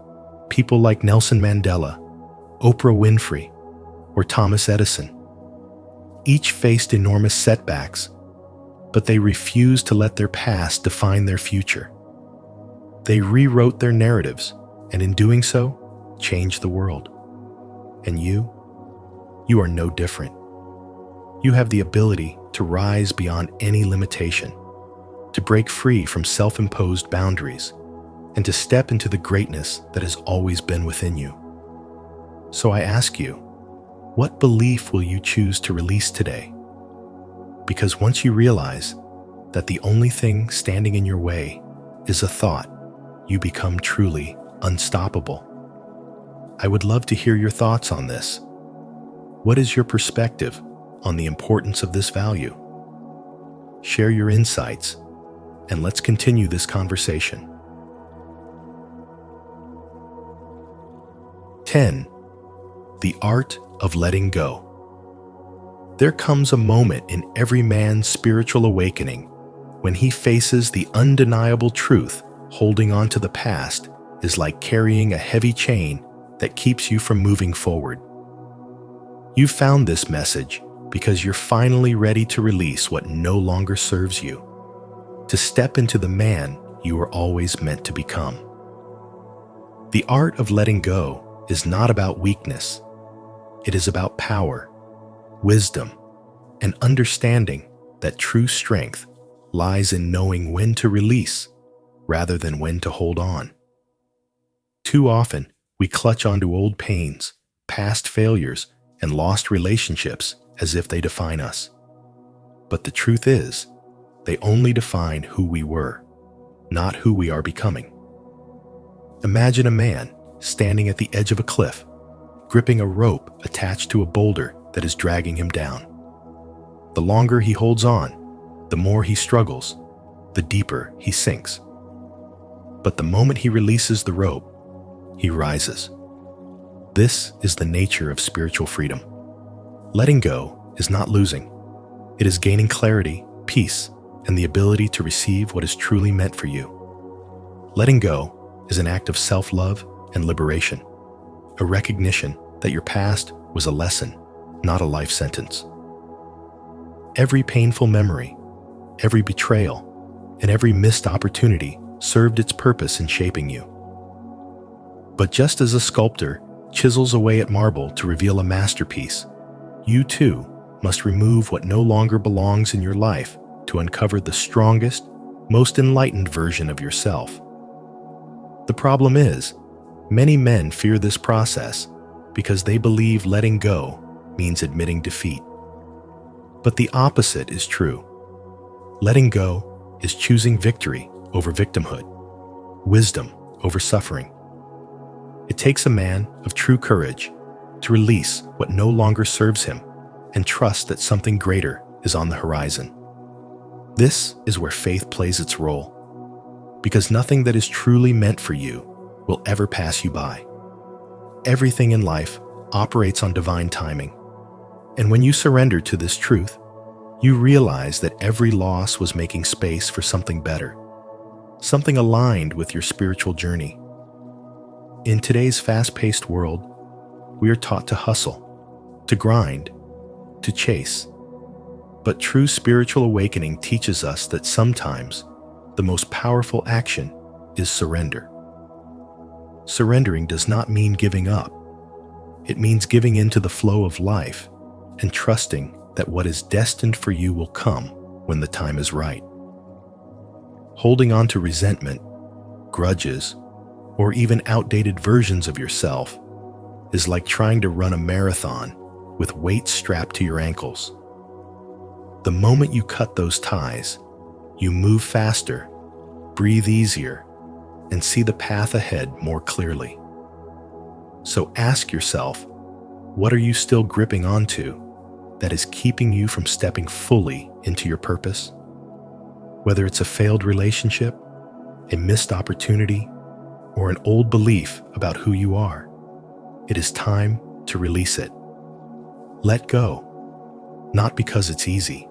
[SPEAKER 1] people like Nelson Mandela, Oprah Winfrey, or Thomas Edison. Each faced enormous setbacks, but they refused to let their past define their future. They rewrote their narratives, and in doing so, changed the world. And you are no different. You have the ability to rise beyond any limitation, to break free from self-imposed boundaries, and to step into the greatness that has always been within you. So I ask you, what belief will you choose to release today? Because once you realize that the only thing standing in your way is a thought, you become truly unstoppable. I would love to hear your thoughts on this. What is your perspective on the importance of this value? Share your insights, and let's continue this conversation. 10. The art of letting go. There comes a moment in every man's spiritual awakening when he faces the undeniable truth holding on to the past is like carrying a heavy chain that keeps you from moving forward. You found this message because you're finally ready to release what no longer serves you, to step into the man you were always meant to become. The art of letting go is not about weakness. It is about power, wisdom, and understanding that true strength lies in knowing when to release rather than when to hold on. Too often, we clutch onto old pains, past failures, and lost relationships as if they define us. But the truth is, they only define who we were, not who we are becoming. Imagine a man standing at the edge of a cliff, gripping a rope attached to a boulder that is dragging him down. The longer he holds on, the more he struggles, the deeper he sinks. But the moment he releases the rope, he rises. This is the nature of spiritual freedom. Letting go is not losing. It is gaining clarity, peace, and the ability to receive what is truly meant for you. Letting go is an act of self-love and liberation, a recognition that your past was a lesson, not a life sentence. Every painful memory, every betrayal, and every missed opportunity served its purpose in shaping you. But just as a sculptor chisels away at marble to reveal a masterpiece, you too must remove what no longer belongs in your life to uncover the strongest, most enlightened version of yourself. The problem is, many men fear this process because they believe letting go means admitting defeat. But the opposite is true. Letting go is choosing victory over victimhood, wisdom over suffering. It takes a man of true courage to release what no longer serves him and trust that something greater is on the horizon. This is where faith plays its role, because nothing that is truly meant for you will ever pass you by. Everything in life operates on divine timing, and when you surrender to this truth, you realize that every loss was making space for something better, something aligned with your spiritual journey. In today's fast-paced world, we are taught to hustle, to grind, to chase. But true spiritual awakening teaches us that sometimes the most powerful action is surrender. Surrendering does not mean giving up. It means giving into the flow of life and trusting that what is destined for you will come when the time is right. Holding on to resentment, grudges, or even outdated versions of yourself is like trying to run a marathon with weights strapped to your ankles. The moment you cut those ties, you move faster, breathe easier, and see the path ahead more clearly. So ask yourself, what are you still gripping onto that is keeping you from stepping fully into your purpose? Whether it's a failed relationship, a missed opportunity, or an old belief about who you are, it is time to release it. Let go, not because it's easy,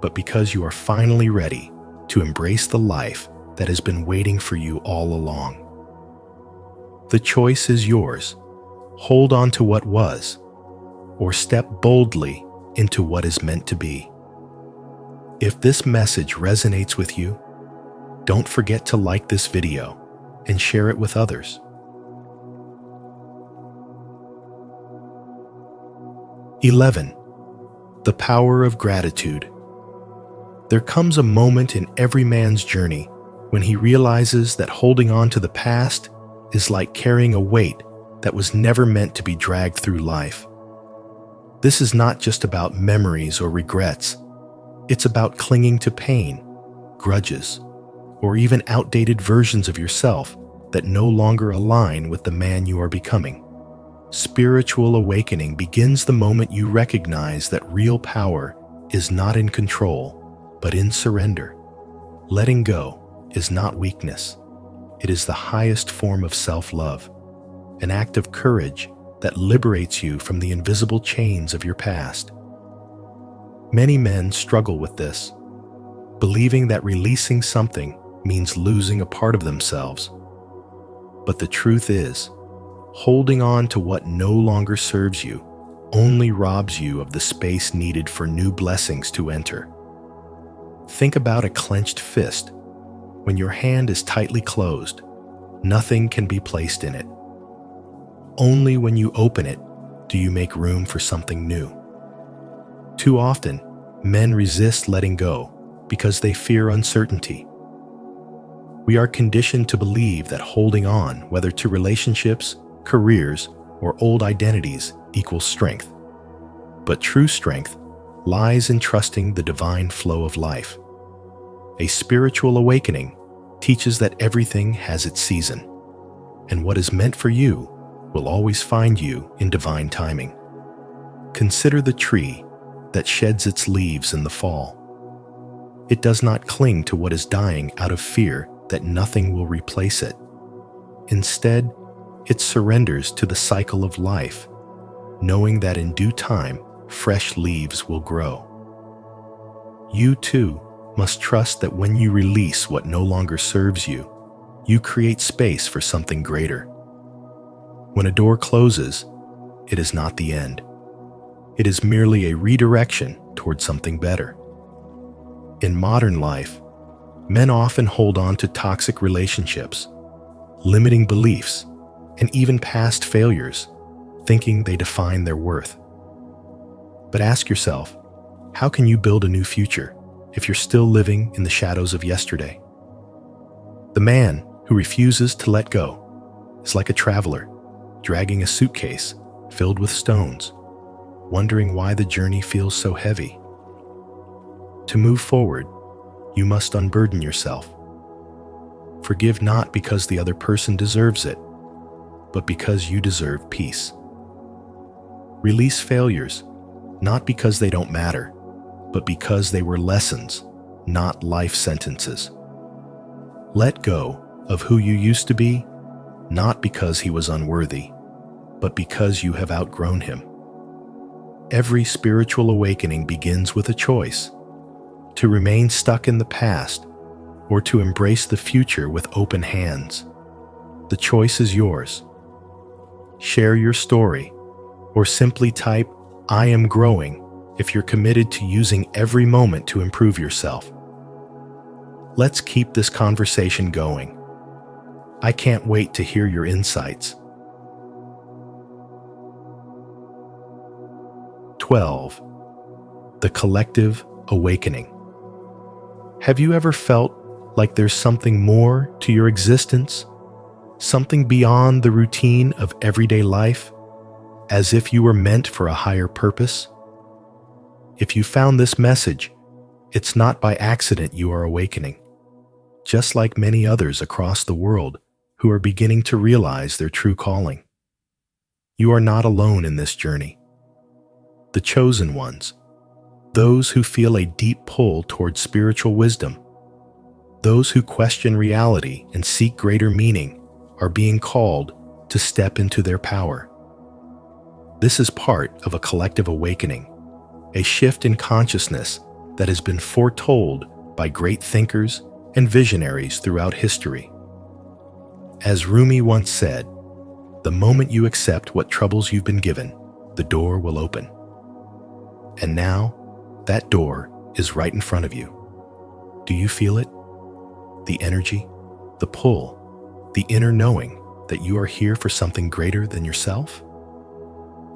[SPEAKER 1] but because you are finally ready to embrace the life that has been waiting for you all along. The choice is yours. Hold on to what was, or step boldly into what is meant to be. If this message resonates with you, don't forget to like this video and share it with others. 11. The power of gratitude. There comes a moment in every man's journey when he realizes that holding on to the past is like carrying a weight that was never meant to be dragged through life. This is not just about memories or regrets. It's about clinging to pain, grudges, or even outdated versions of yourself that no longer align with the man you are becoming. Spiritual awakening begins the moment you recognize that real power is not in control, but in surrender. Letting go is not weakness. It is the highest form of self-love, an act of courage that liberates you from the invisible chains of your past. Many men struggle with this, believing that releasing something means losing a part of themselves. But the truth is, holding on to what no longer serves you only robs you of the space needed for new blessings to enter. Think about a clenched fist. When your hand is tightly closed, nothing can be placed in it. Only when you open it do you make room for something new. Too often, men resist letting go because they fear uncertainty. We are conditioned to believe that holding on, whether to relationships, careers, or old identities, equals strength. But true strength lies in trusting the divine flow of life. A spiritual awakening teaches that everything has its season, and what is meant for you will always find you in divine timing. Consider the tree that sheds its leaves in the fall. It does not cling to what is dying out of fear that nothing will replace it. Instead, it surrenders to the cycle of life, knowing that in due time, fresh leaves will grow. You too must trust that when you release what no longer serves you, you create space for something greater. When a door closes, it is not the end. It is merely a redirection toward something better. In modern life, men often hold on to toxic relationships, limiting beliefs, and even past failures, thinking they define their worth. But ask yourself, how can you build a new future if you're still living in the shadows of yesterday? The man who refuses to let go is like a traveler dragging a suitcase filled with stones, wondering why the journey feels so heavy. To move forward, you must unburden yourself. Forgive not because the other person deserves it, but because you deserve peace. Release failures, not because they don't matter, but because they were lessons, not life sentences. Let go of who you used to be, not because he was unworthy, but because you have outgrown him. Every spiritual awakening begins with a choice: to remain stuck in the past or to embrace the future with open hands. The choice is yours. Share your story, or simply type, "I am growing," if you're committed to using every moment to improve yourself. Let's keep this conversation going. I can't wait to hear your insights. 12. The collective awakening. Have you ever felt like there's something more to your existence? Something beyond the routine of everyday life, as if you were meant for a higher purpose? If you found this message, it's not by accident you are awakening. Just like many others across the world who are beginning to realize their true calling. You are not alone in this journey. The chosen ones, those who feel a deep pull towards spiritual wisdom, those who question reality and seek greater meaning, are being called to step into their power. This is part of a collective awakening, a shift in consciousness that has been foretold by great thinkers and visionaries throughout history. As Rumi once said, "The moment you accept what troubles you've been given, the door will open." And now, that door is right in front of you. Do you feel it? The energy, the pull, the inner knowing that you are here for something greater than yourself?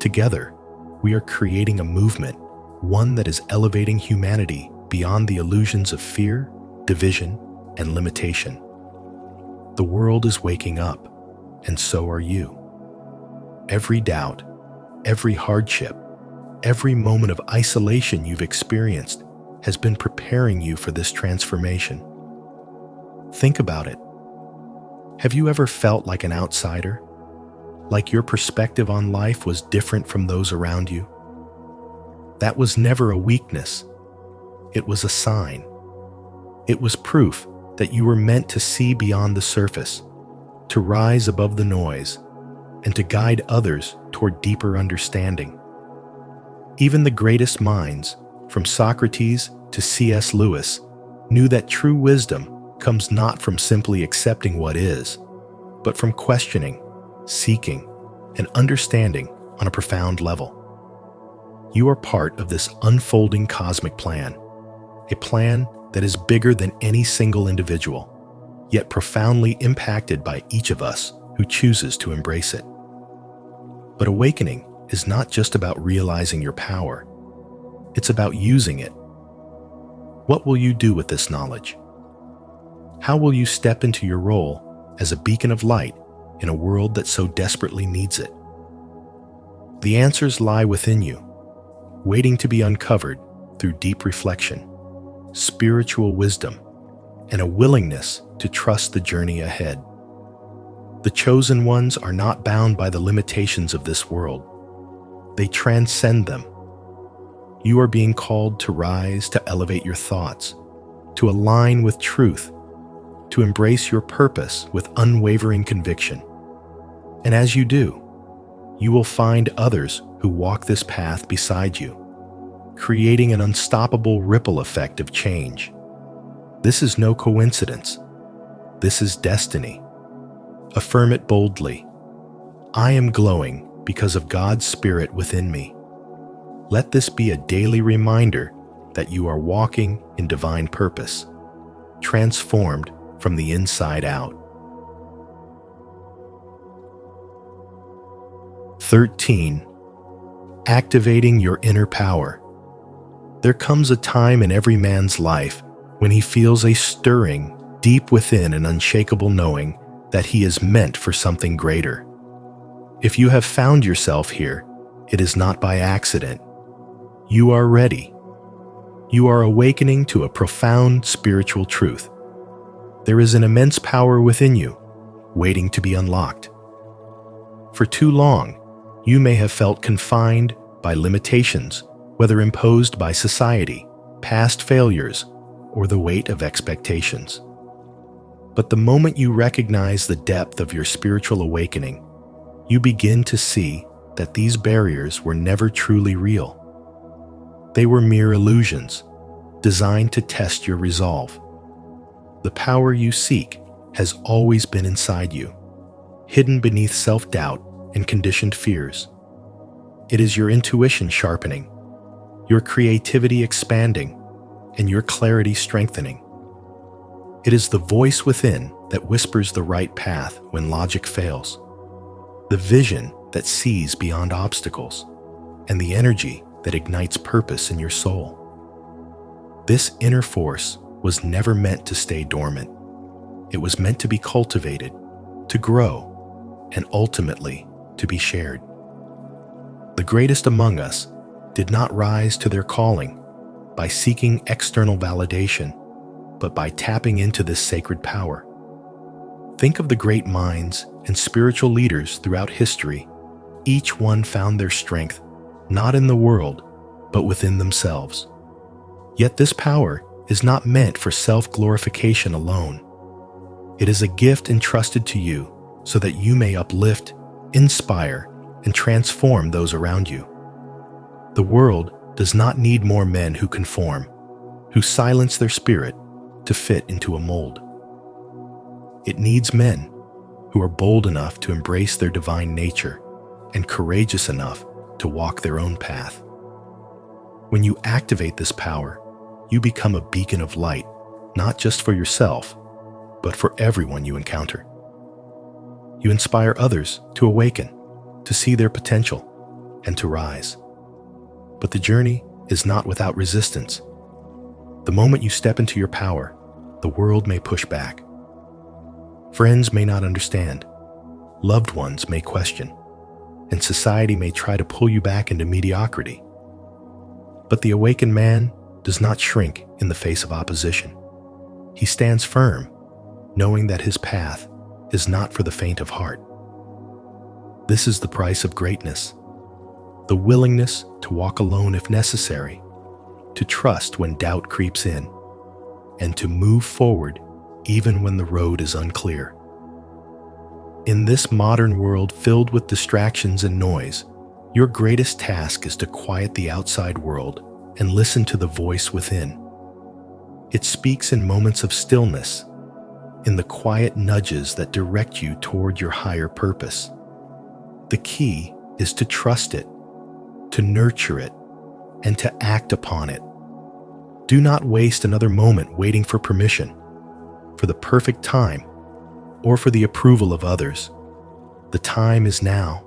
[SPEAKER 1] Together, we are creating a movement, one that is elevating humanity beyond the illusions of fear, division, and limitation. The world is waking up, and so are you. Every doubt, every hardship, every moment of isolation you've experienced has been preparing you for this transformation. Think about it. Have you ever felt like an outsider? Like your perspective on life was different from those around you? That was never a weakness. It was a sign. It was proof that you were meant to see beyond the surface, to rise above the noise, and to guide others toward deeper understanding. Even the greatest minds, from Socrates to C.S. Lewis, knew that true wisdom comes not from simply accepting what is, but from questioning, seeking, and understanding on a profound level. You are part of this unfolding cosmic plan, a plan that is bigger than any single individual, yet profoundly impacted by each of us who chooses to embrace it. But awakening is not just about realizing your power, it's about using it. What will you do with this knowledge? How will you step into your role as a beacon of light in a world that so desperately needs it? The answers lie within you, waiting to be uncovered through deep reflection, spiritual wisdom, and a willingness to trust the journey ahead. The chosen ones are not bound by the limitations of this world. They transcend them. You are being called to rise, to elevate your thoughts, to align with truth, to embrace your purpose with unwavering conviction. And as you do, you will find others who walk this path beside you, creating an unstoppable ripple effect of change. This is no coincidence. This is destiny. Affirm it boldly. I am glowing because of God's Spirit within me. Let this be a daily reminder that you are walking in divine purpose, transformed from the inside out. 13. Activating your inner power. There comes a time in every man's life when he feels a stirring deep within, an unshakable knowing that he is meant for something greater. If you have found yourself here, it is not by accident. You are ready. You are awakening to a profound spiritual truth. There is an immense power within you, waiting to be unlocked. For too long, you may have felt confined by limitations, whether imposed by society, past failures, or the weight of expectations. But the moment you recognize the depth of your spiritual awakening, you begin to see that these barriers were never truly real. They were mere illusions, designed to test your resolve. The power you seek has always been inside you, hidden beneath self-doubt and conditioned fears. It is your intuition sharpening, your creativity expanding, and your clarity strengthening. It is the voice within that whispers the right path when logic fails, the vision that sees beyond obstacles, and the energy that ignites purpose in your soul. This inner force was never meant to stay dormant. It was meant to be cultivated, to grow, and ultimately to be shared. The greatest among us did not rise to their calling by seeking external validation, but by tapping into this sacred power. Think of the great minds and spiritual leaders throughout history. Each one found their strength not in the world, but within themselves. Yet this power is not meant for self-glorification alone. It is a gift entrusted to you so that you may uplift, inspire, and transform those around you. The world does not need more men who conform, who silence their spirit to fit into a mold. It needs men who are bold enough to embrace their divine nature and courageous enough to walk their own path. When you activate this power, you become a beacon of light, not just for yourself, but for everyone you encounter. You inspire others to awaken, to see their potential, and to rise. But the journey is not without resistance. The moment you step into your power, the world may push back. Friends may not understand, loved ones may question, and society may try to pull you back into mediocrity. But the awakened man does not shrink in the face of opposition. He stands firm, knowing that his path is not for the faint of heart. This is the price of greatness: the willingness to walk alone if necessary, to trust when doubt creeps in, and to move forward even when the road is unclear. In this modern world filled with distractions and noise, your greatest task is to quiet the outside world and listen to the voice within. It speaks in moments of stillness, in the quiet nudges that direct you toward your higher purpose. The key is to trust it, to nurture it, and to act upon it. Do not waste another moment waiting for permission, for the perfect time, or for the approval of others. The time is now.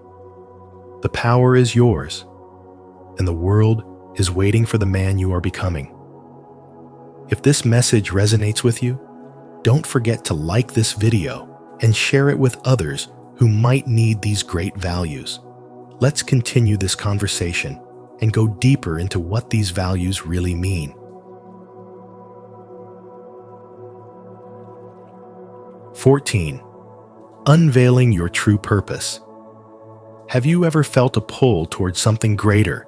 [SPEAKER 1] The power is yours, and the world is waiting for the man you are becoming. If this message resonates with you, don't forget to like this video and share it with others who might need these great values. Let's continue this conversation and go deeper into what these values really mean. 14. Unveiling your true purpose. Have you ever felt a pull towards something greater,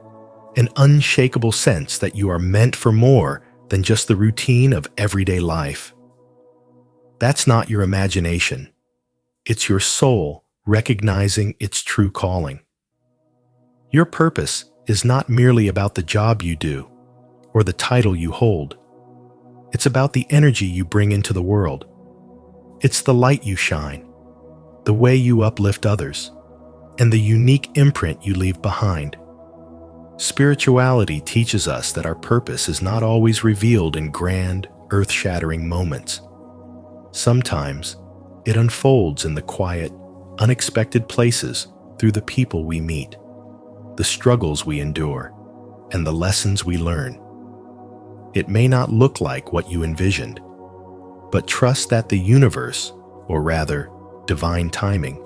[SPEAKER 1] an unshakable sense that you are meant for more than just the routine of everyday life? That's not your imagination. It's your soul recognizing its true calling. Your purpose is not merely about the job you do or the title you hold. It's about the energy you bring into the world. It's the light you shine, the way you uplift others, and the unique imprint you leave behind. Spirituality teaches us that our purpose is not always revealed in grand, earth-shattering moments. Sometimes, it unfolds in the quiet, unexpected places through the people we meet, the struggles we endure, and the lessons we learn. It may not look like what you envisioned, but trust that the universe, or rather, divine timing,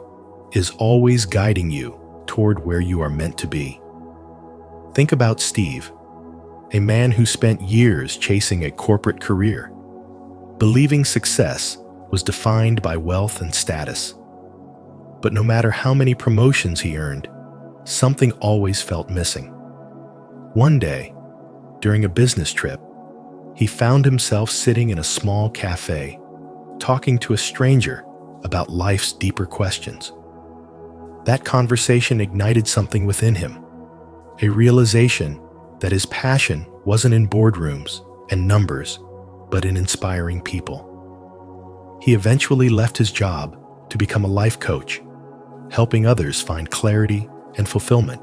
[SPEAKER 1] is always guiding you toward where you are meant to be. Think about Steve, a man who spent years chasing a corporate career, believing success was defined by wealth and status. But no matter how many promotions he earned, something always felt missing. One day, during a business trip, he found himself sitting in a small cafe, talking to a stranger about life's deeper questions. That conversation ignited something within him, a realization that his passion wasn't in boardrooms and numbers, but in inspiring people. He eventually left his job to become a life coach, helping others find clarity and fulfillment.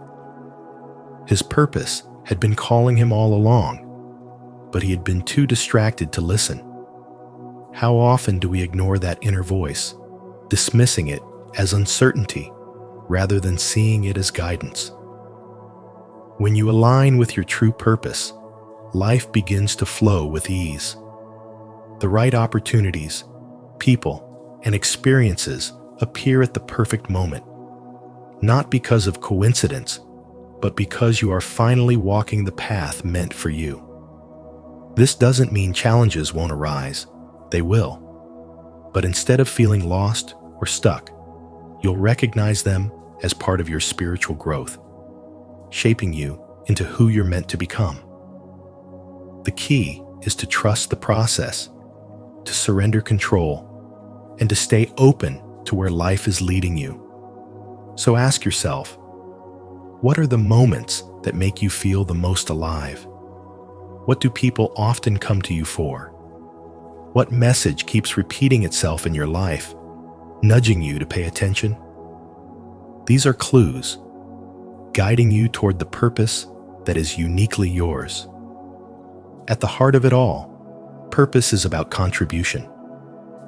[SPEAKER 1] His purpose had been calling him all along, but he had been too distracted to listen. How often do we ignore that inner voice, dismissing it as uncertainty rather than seeing it as guidance? When you align with your true purpose, life begins to flow with ease. The right opportunities, people, and experiences appear at the perfect moment, not because of coincidence, but because you are finally walking the path meant for you. This doesn't mean challenges won't arise. They will. But instead of feeling lost or stuck, you'll recognize them as part of your spiritual growth, shaping you into who you're meant to become. The key is to trust the process, to surrender control, and to stay open to where life is leading you. So ask yourself, what are the moments that make you feel the most alive? What do people often come to you for? What message keeps repeating itself in your life, nudging you to pay attention? These are clues, guiding you toward the purpose that is uniquely yours. At the heart of it all, purpose is about contribution.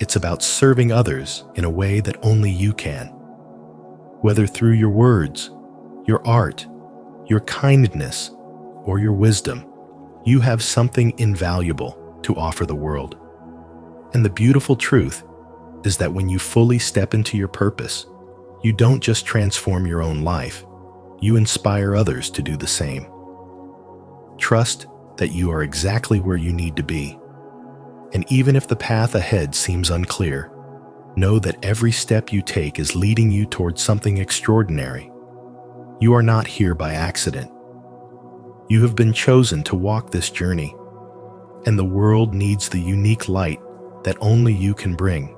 [SPEAKER 1] It's about serving others in a way that only you can. Whether through your words, your art, your kindness, or your wisdom, you have something invaluable to offer the world. And the beautiful truth is that when you fully step into your purpose, you don't just transform your own life, you inspire others to do the same. Trust that you are exactly where you need to be. And even if the path ahead seems unclear, know that every step you take is leading you towards something extraordinary. You are not here by accident. You have been chosen to walk this journey, and the world needs the unique light that only you can bring.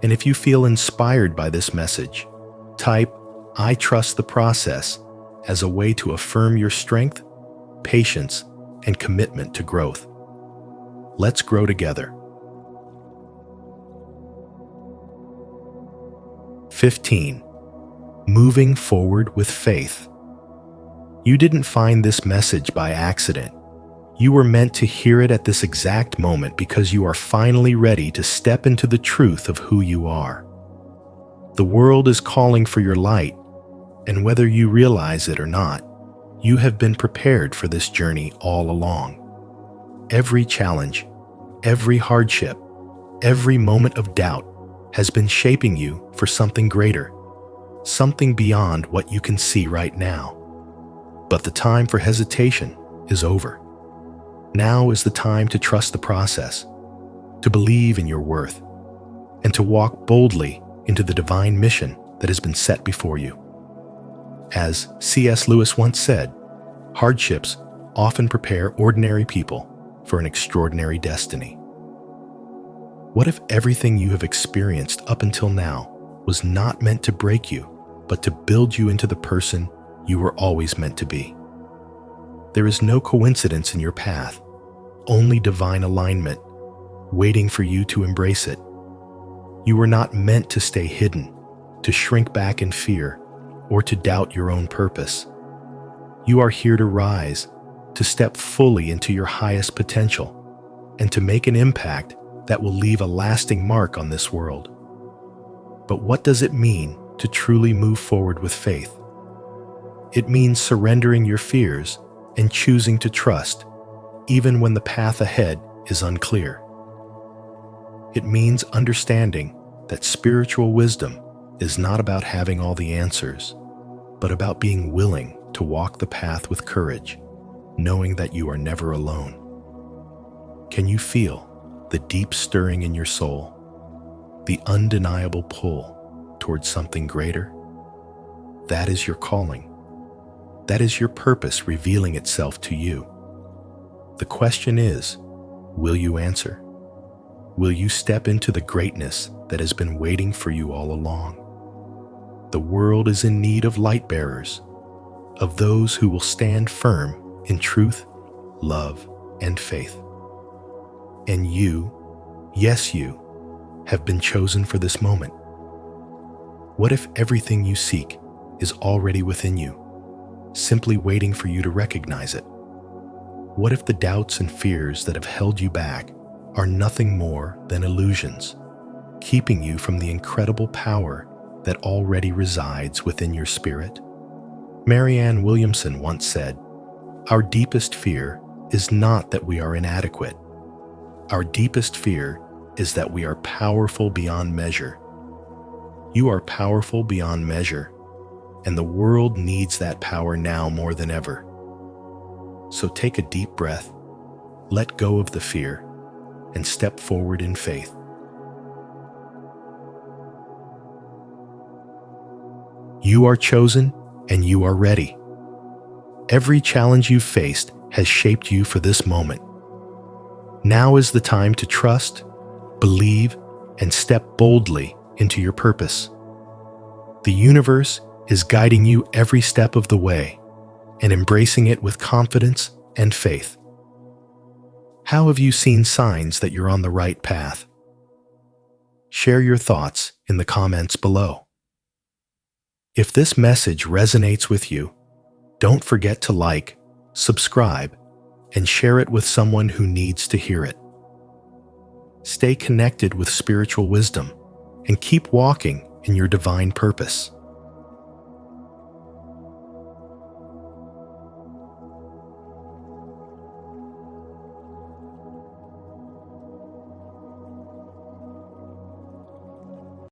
[SPEAKER 1] And if you feel inspired by this message, type "I trust the process" as a way to affirm your strength, patience, and commitment to growth. Let's grow together. 15. Moving forward with faith. You didn't find this message by accident. You were meant to hear it at this exact moment because you are finally ready to step into the truth of who you are. The world is calling for your light, and whether you realize it or not, you have been prepared for this journey all along. Every challenge, every hardship, every moment of doubt has been shaping you for something greater, something beyond what you can see right now. But the time for hesitation is over. Now is the time to trust the process, to believe in your worth, and to walk boldly into the divine mission that has been set before you. As C.S. Lewis once said, hardships often prepare ordinary people for an extraordinary destiny. What if everything you have experienced up until now was not meant to break you, but to build you into the person you were always meant to be? There is no coincidence in your path, only divine alignment, waiting for you to embrace it. You were not meant to stay hidden, to shrink back in fear, or to doubt your own purpose. You are here to rise, to step fully into your highest potential, and to make an impact that will leave a lasting mark on this world. But what does it mean to truly move forward with faith? It means surrendering your fears and choosing to trust, even when the path ahead is unclear. It means understanding that spiritual wisdom is not about having all the answers, but about being willing to walk the path with courage, knowing that you are never alone. Can you feel the deep stirring in your soul, the undeniable pull towards something greater? That is your calling. That is your purpose revealing itself to you. The question is, will you answer? Will you step into the greatness that has been waiting for you all along? The world is in need of light bearers, of those who will stand firm in truth, love, and faith. And you, yes you, have been chosen for this moment. What if everything you seek is already within you, simply waiting for you to recognize it? What if the doubts and fears that have held you back are nothing more than illusions, keeping you from the incredible power that already resides within your spirit? Marianne Williamson once said, "Our deepest fear is not that we are inadequate. Our deepest fear is that we are powerful beyond measure." You are powerful beyond measure, and the world needs that power now more than ever. So take a deep breath, let go of the fear, and step forward in faith. You are chosen and you are ready. Every challenge you've faced has shaped you for this moment. Now is the time to trust, believe, and step boldly into your purpose. The universe is guiding you every step of the way and embracing it with confidence and faith. How have you seen signs that you're on the right path? Share your thoughts in the comments below. If this message resonates with you, don't forget to like, subscribe, and share it with someone who needs to hear it. Stay connected with spiritual wisdom and keep walking in your divine purpose.